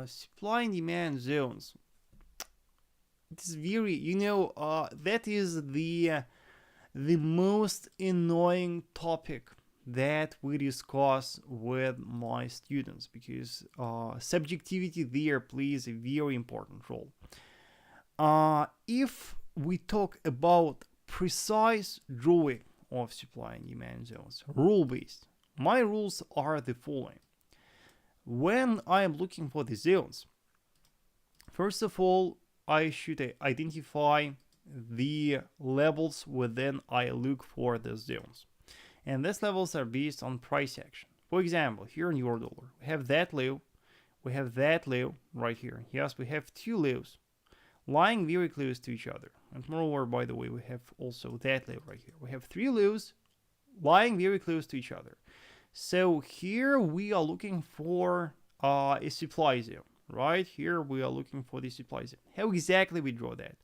supply and demand zones, it is very, that is the most annoying topic that we discuss with my students, because subjectivity there plays a very important role. If we talk about precise drawing of supply and demand zones, rule-based, my rules are the following. When I am looking for the zones, first of all, I should identify the levels within I look for the zones. And these levels are based on price action. For example, here in EURUSD, we have that low, we have that low right here. Yes, we have two lows lying very close to each other. And moreover, by the way, we have also that low right here. We have three lows lying very close to each other. So here we are looking for a supply zone. right? Here we are looking for the supply zone. How exactly we draw that?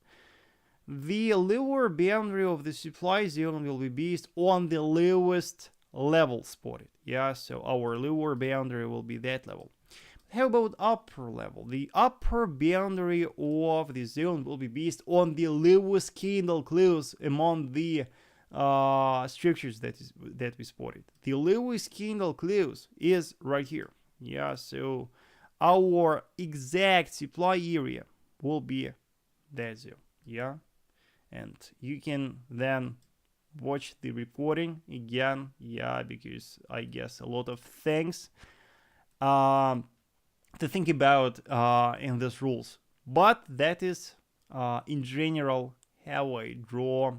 The lower boundary of the supply zone will be based on the lowest level spotted. Yeah, so our lower boundary will be that level. How about upper level? The upper boundary of the zone will be based on the lowest candle close among the structures that we spotted. The lowest candle close is right here. Yeah, so our exact supply area will be that zone. Yeah, and you can then watch the recording again. Yeah, because I guess a lot of things to think about in these rules, but that is in general how I draw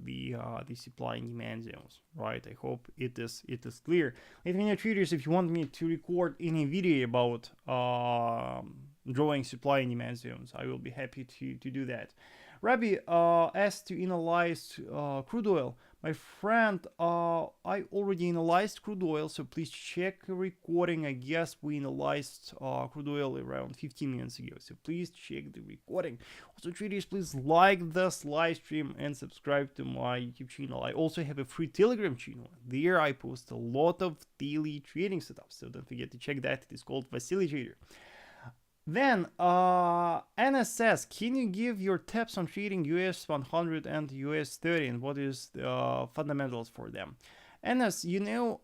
the supply and demand zones, right? I hope it is clear. Let me know, traders, if you want me to record any video about drawing supply and demand zones. I will be happy to do that. Rabbi asked to analyze crude oil. My friend, I already analyzed crude oil, so please check the recording. I guess we analyzed crude oil around 15 minutes ago, so please check the recording. Also, traders, please like this live stream and subscribe to my YouTube channel. I also have a free Telegram channel. There I post a lot of daily trading setups, so don't forget to check that. It is called Vasily Trader. Then Anna says, can you give your tips on trading US 100 and US 30 and what is the fundamentals for them? Anna, you know,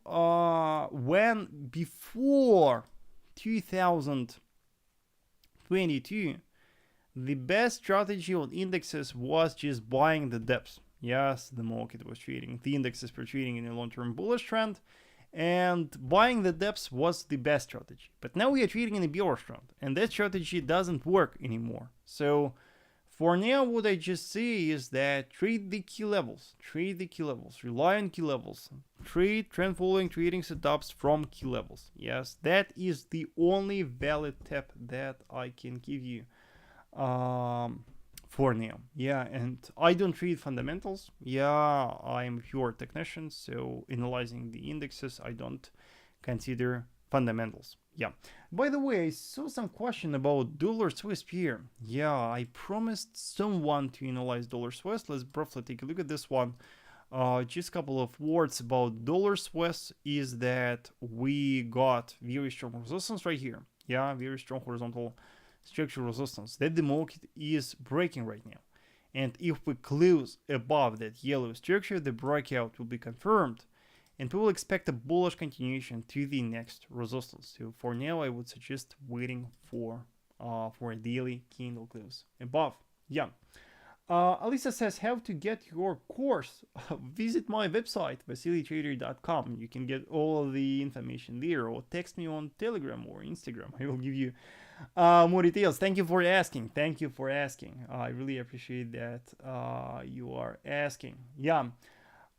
when before 2022, the best strategy on indexes was just buying the dips. Yes, the market was trading the indexes for trading in a long-term bullish trend, and buying the dips was the best strategy. But now we are trading in a bearish trend, and that strategy doesn't work anymore. So for now, what I just say is that trade the key levels, rely on key levels, trade trend following trading setups from key levels. Yes, that is the only valid tip that I can give you for now. Yeah, and I don't read fundamentals. Yeah, I'm pure technician, so analyzing the indexes, I don't consider fundamentals. Yeah. By the way, I saw some question about dollar Swiss pair. Yeah, I promised someone to analyze dollar Swiss. Let's briefly take a look at this one. Just a couple of words about dollar Swiss is that we got very strong resistance right here. Yeah, very strong horizontal structural resistance that the market is breaking right now. And if we close above that yellow structure, the breakout will be confirmed, and we will expect a bullish continuation to the next resistance. So for now, I would suggest waiting for a daily candle close above. Yeah. Alisa says, how to get your course? Visit my website, vasilytrader.com. You can get all of the information there, or text me on Telegram or Instagram. I will give you more details. Thank you for asking. I really appreciate that you are asking. Yeah.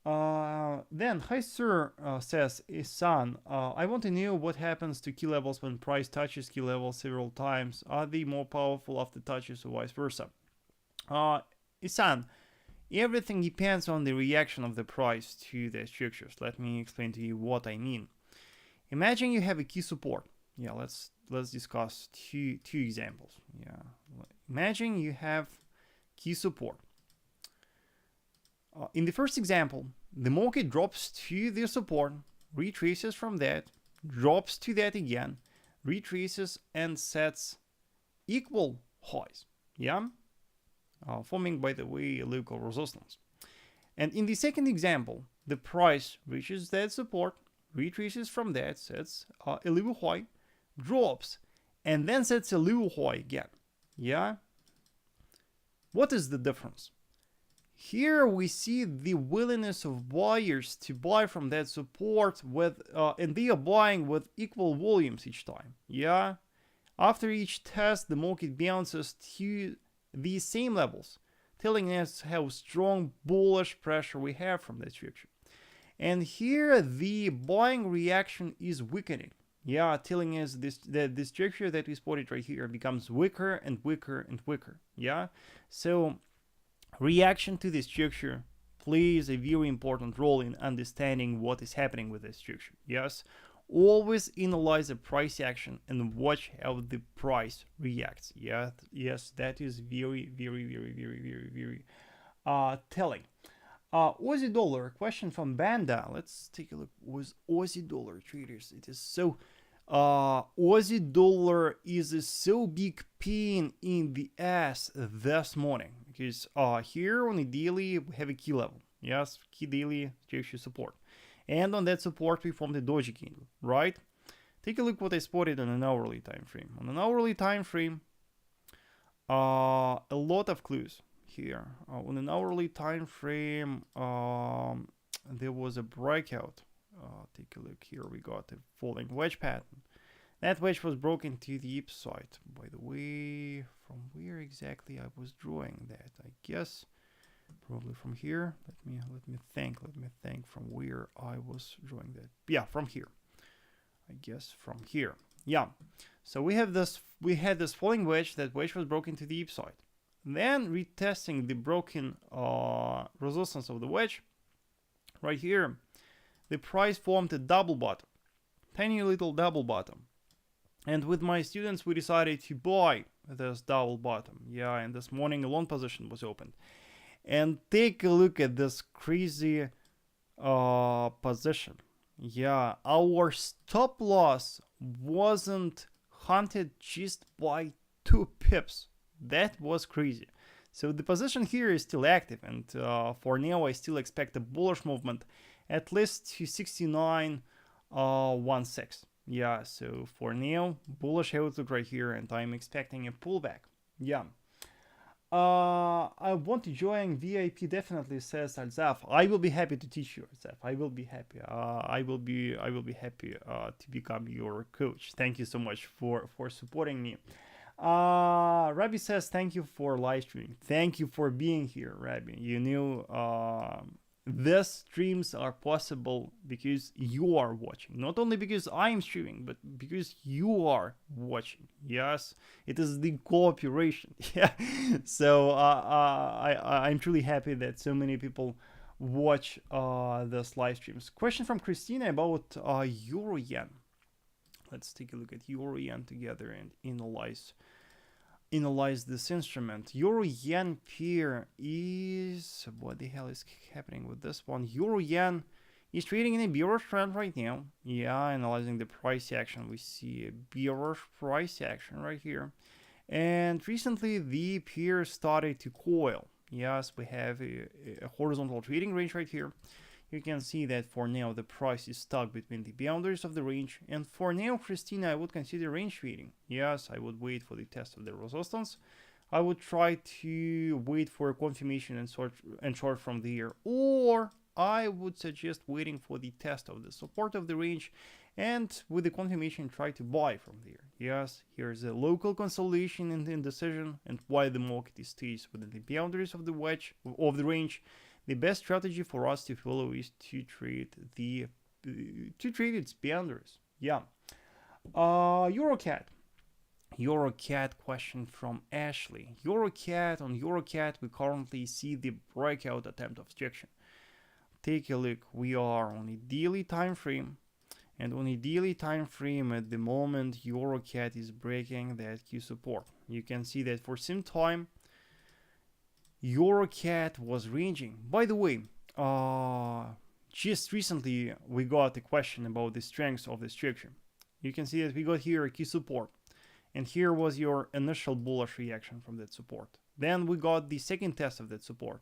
Then hi sir, says Isan, I want to know what happens to key levels when price touches key levels several times. Are they more powerful after touches or vice versa? Isan, everything depends on the reaction of the price to the structures. Let me explain to you what I mean. Imagine you have a key support. Yeah, let's discuss two examples. Yeah, imagine you have key support. In the first example, the market drops to the support, retraces from that, drops to that again, retraces and sets equal highs. Yeah, forming, by the way, a local resistance. And in the second example, the price reaches that support, retraces from that, sets a low high, drops, and then sets a low high again. Yeah? What is the difference? Here we see the willingness of buyers to buy from that support with, and they are buying with equal volumes each time. Yeah? After each test, the market bounces to these same levels, telling us how strong bullish pressure we have from that structure. And here the buying reaction is weakening. Yeah, telling us that the structure that we spotted right here becomes weaker and weaker and weaker. Yeah, so reaction to this structure plays a very important role in understanding what is happening with this structure. Yes, Always analyze the price action and watch how the price reacts. Yes, that is very, very, very, very, very, very telling. Aussie dollar, question from Banda. Let's take a look with Aussie dollar traders. It is so Aussie dollar is a so big pain in the ass this morning because here on the daily we have a key level. Yes, key daily structure support. And on that support we formed a doji candle, right? Take a look what I spotted on an hourly time frame. On an hourly time frame, a lot of clues here. On an hourly time frame, there was a breakout. Take a look here. We got a falling wedge pattern. That wedge was broken to the upside. By the way, from where exactly I was drawing that? I guess probably from here. Let me think from where I was drawing that. Yeah, from here. I guess from here. Yeah. So we had this falling wedge. That wedge was broken to the upside. Then retesting the broken resistance of the wedge right here, the price formed a double bottom, tiny little double bottom. And with my students, we decided to buy this double bottom. Yeah, and this morning a long position was opened. And take a look at this crazy position. Yeah, our stop loss wasn't hunted just by 2 pips. That was crazy. So the position here is still active, and for now I still expect a bullish movement at least to 69.16. Yeah, so for now, bullish outlook right here, and I'm expecting a pullback. Yeah. I want to join VIP definitely, says Alzaf. I will be happy to teach you, Alzaf. I will be happy. I will be happy to become your coach. Thank you so much for supporting me. Rabbi says thank you for live streaming. Thank you for being here, Rabbi. You know, these streams are possible because you are watching, not only because I'm streaming, but because you are watching. Yes, it is the cooperation. Yeah. So I'm truly happy that so many people watch this live streams. Question from Christina about Euro Yen. Let's take a look at Euro Yen together and analyze this instrument. Euro Yen pair is, what the hell is happening with this one? Euro Yen is trading in a bearish trend right now. Yeah, analyzing the price action, we see a bearish price action right here. And recently the pair started to coil. Yes, we have a horizontal trading range right here. You can see that for now the price is stuck between the boundaries of the range, and for now, Christina, I would consider range trading. Yes, I would wait for the test of the resistance. I would try to wait for a confirmation and short from there, or I would suggest waiting for the test of the support of the range, and with the confirmation try to buy from there. Yes, here's a local consolidation and indecision, and while the market stays within the boundaries of the wedge of the range, the best strategy for us to follow is to trade its boundaries. Yeah. EuroCat question from Ashley. On EuroCat, we currently see the breakout attempt of structure. Take a look. We are on a daily time frame, and on a daily time frame at the moment, EuroCat is breaking that key support. You can see that for some time, EuroCat was ranging. By the way, just recently we got a question about the strength of the structure. You can see that we got here a key support, and here was your initial bullish reaction from that support. Then we got the second test of that support,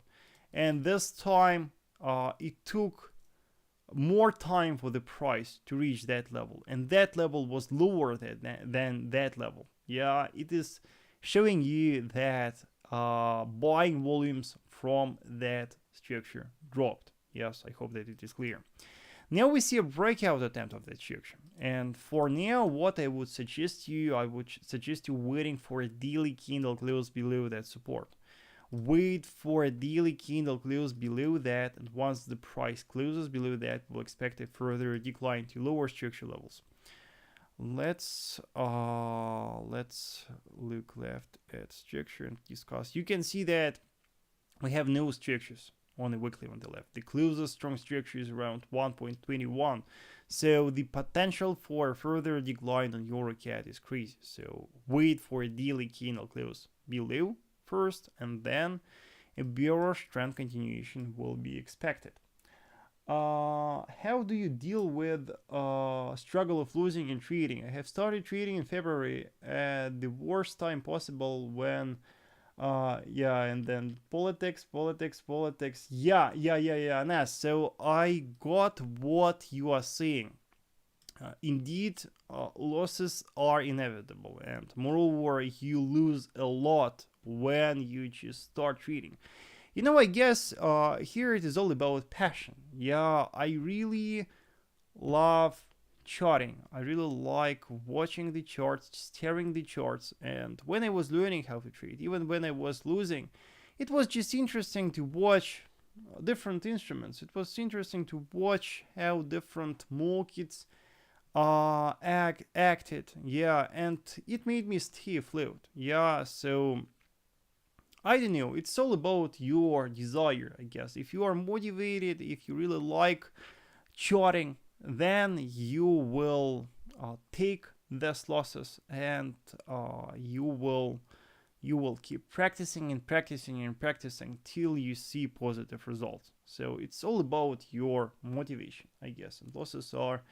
and this time it took more time for the price to reach that level, and that level was lower than that level. Yeah, it is showing you that buying volumes from that structure dropped. Yes, I hope that it is clear. Now we see a breakout attempt of that structure, and for now what I would suggest you, waiting for a daily candle close below that support. Wait for a daily candle close below that, and once the price closes below that, we'll expect a further decline to lower structure levels. Let's look left at structure and discuss. You can see that we have no structures. on the weekly on the left. The closest strong structure is around 1.21. So the potential for further decline on EURUSD is crazy. So wait for a daily candle close below first, and then a bearish trend continuation will be expected. How do you deal with struggle of losing in trading? I have started trading in February at the worst time possible when yeah, and then politics. Yeah, Nas. So I got what you are saying. Indeed, losses are inevitable, and moreover, you lose a lot when you just start trading. You know, I guess here it is all about passion. Yeah, I really love charting. I really like watching the charts, staring the charts, and when I was learning how to trade, even when I was losing, it was just interesting to watch different instruments. It was interesting to watch how different markets acted. Yeah, and it made me stay afloat. Yeah, so I don't know, it's all about your desire, I guess. If you are motivated, if you really like charting, then you will take these losses, and you will keep practicing and practicing and practicing till you see positive results. So it's all about your motivation, I guess, and losses are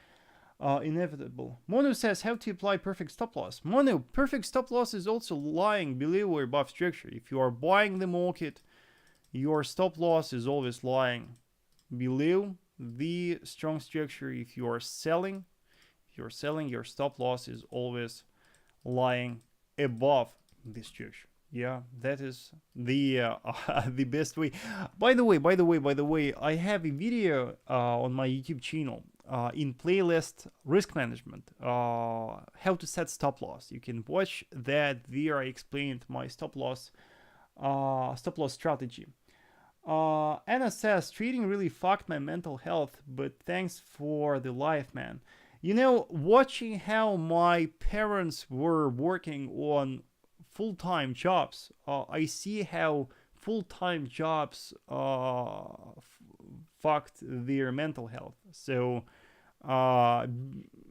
inevitable. Mono says how to apply perfect stop loss. Mono, perfect stop loss is also lying below or above structure. If you are buying the market, your stop loss is always lying below the strong structure. If you are selling, your stop loss is always lying above the structure. Yeah, that is the the best way. By the way, I have a video on my YouTube channel in playlist risk management, how to set stop loss. You can watch that. There I explained my stop loss strategy. Anna says trading really fucked my mental health, but thanks for the life, man. You know, watching how my parents were working on full-time jobs, I see how full-time jobs fucked their mental health. So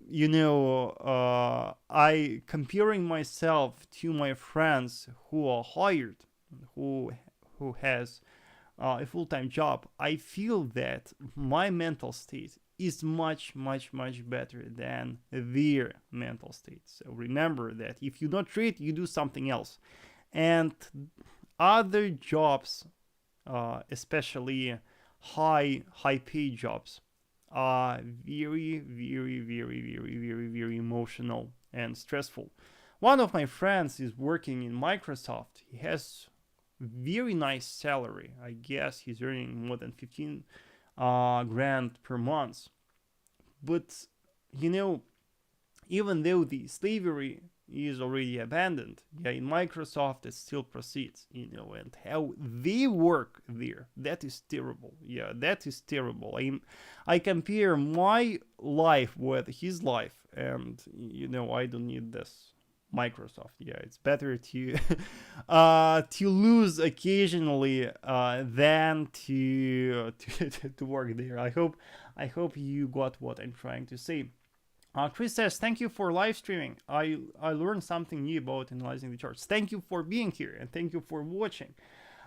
you know, I comparing myself to my friends who are hired, who has a full-time job, I feel that my mental state is much better than their mental state. So remember that if you don't trade, you do something else. And other jobs, especially high paid jobs, are very emotional and stressful. One of my friends is working in Microsoft. He has very nice salary. I guess he's earning more than 15 grand per month. But you know, even though the slavery is already abandoned, yeah, in Microsoft it still proceeds, you know, and how they work there, that is terrible. Yeah, that is terrible. I compare my life with his life, and you know, I don't need this Microsoft. Yeah, it's better to to lose occasionally than to work there. I hope you got what I'm trying to say. Chris says, thank you for live streaming. I learned something new about analyzing the charts. Thank you for being here, and thank you for watching.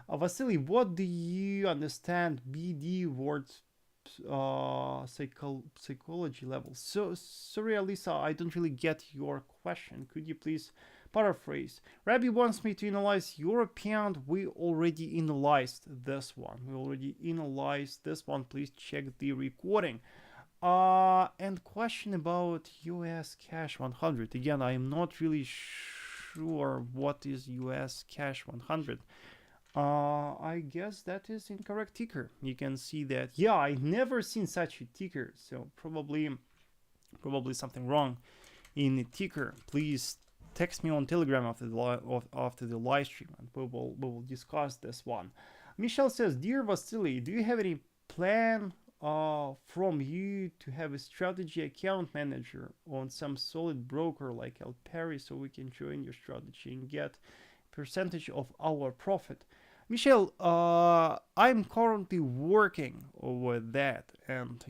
Vasily, what do you understand BD words psychology level? So sorry, Alisa, I don't really get your question. Could you please paraphrase? Rabbi wants me to analyze European. We already analyzed this one. Please check the recording. And question about US cash 100. Again, I am not really sure what is US cash 100. I guess that is incorrect ticker. You can see that. Yeah, I never seen such a ticker. So probably something wrong in the ticker. Please text me on Telegram after the live stream, and we will discuss this one. Michelle says, dear Vasily, do you have any plan from you to have a strategy account manager on some solid broker like Alperi, so we can join your strategy and get percentage of our profit? Michelle, I'm currently working with that, and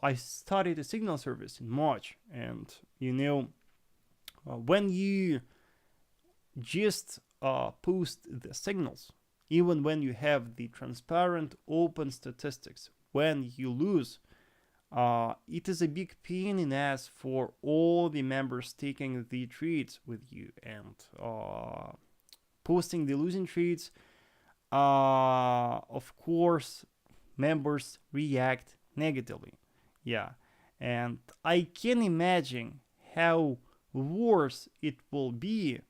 I studied a signal service in March, and when you just post the signals, even when you have the transparent open statistics, when you lose, it is a big pain in the ass for all the members taking the trades with you and posting the losing trades. Of course, members react negatively. Yeah, and I can imagine how worse it will be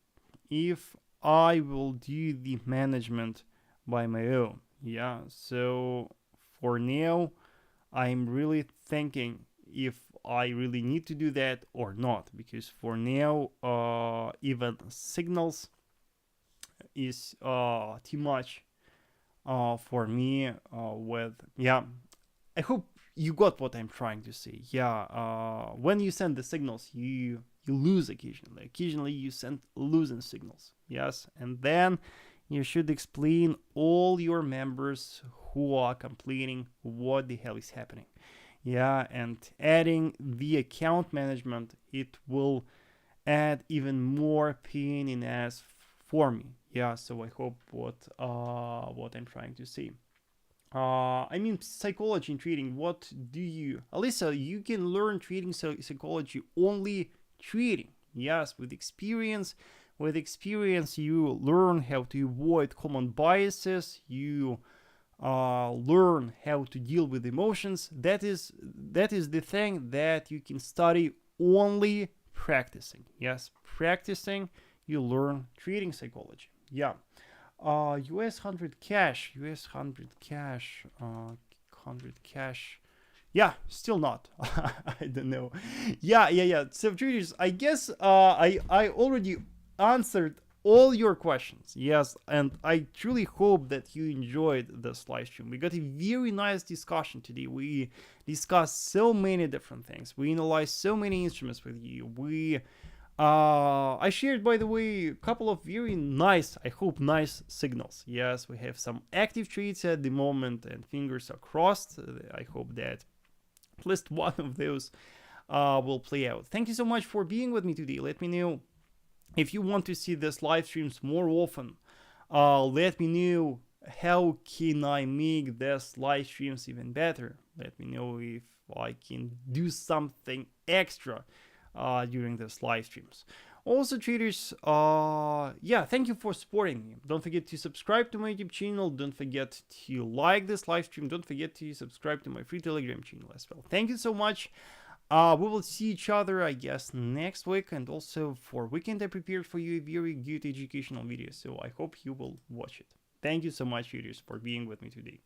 if I will do the management by my own. Yeah, so for now, I'm really thinking if I really need to do that or not, because for now, even signals is too much for me. I hope you got what I'm trying to say. When you send the signals, you lose occasionally. Occasionally, you send losing signals. Yes, and then you should explain all your members who are complaining what the hell is happening. Yeah, and adding the account management, it will add even more pain in ass for me. Yeah, so I hope what I'm trying to say. I mean, psychology in trading. What do you, Alyssa? You can learn trading psychology only trading. Yes, with experience. With experience, you learn how to avoid common biases. You learn how to deal with emotions. That is the thing that you can study only practicing. Yes, practicing, you learn trading psychology. Yeah. US 100 cash, 100 cash. Yeah, still not. I don't know. Yeah. So traders, I guess I already answered all your questions. Yes, and I truly hope that you enjoyed this live stream. We got a very nice discussion today. We discussed so many different things. We analyzed so many instruments with you. I shared, by the way, a couple of very nice, I hope nice signals. Yes, we have some active trades at the moment, and fingers are crossed. I hope that at least one of those will play out. Thank you so much for being with me today. Let me know if you want to see this live streams more often. Let me know how can I make this live streams even better. Let me know if I can do something extra during this live streams. Also, traders, thank you for supporting me. Don't forget to subscribe to my YouTube channel. Don't forget to like this live stream. Don't forget to subscribe to my free Telegram channel as well. Thank you so much. We will see each other, I guess, next week. And also for weekend, I prepared for you a very good educational video. So I hope you will watch it. Thank you so much, traders, for being with me today.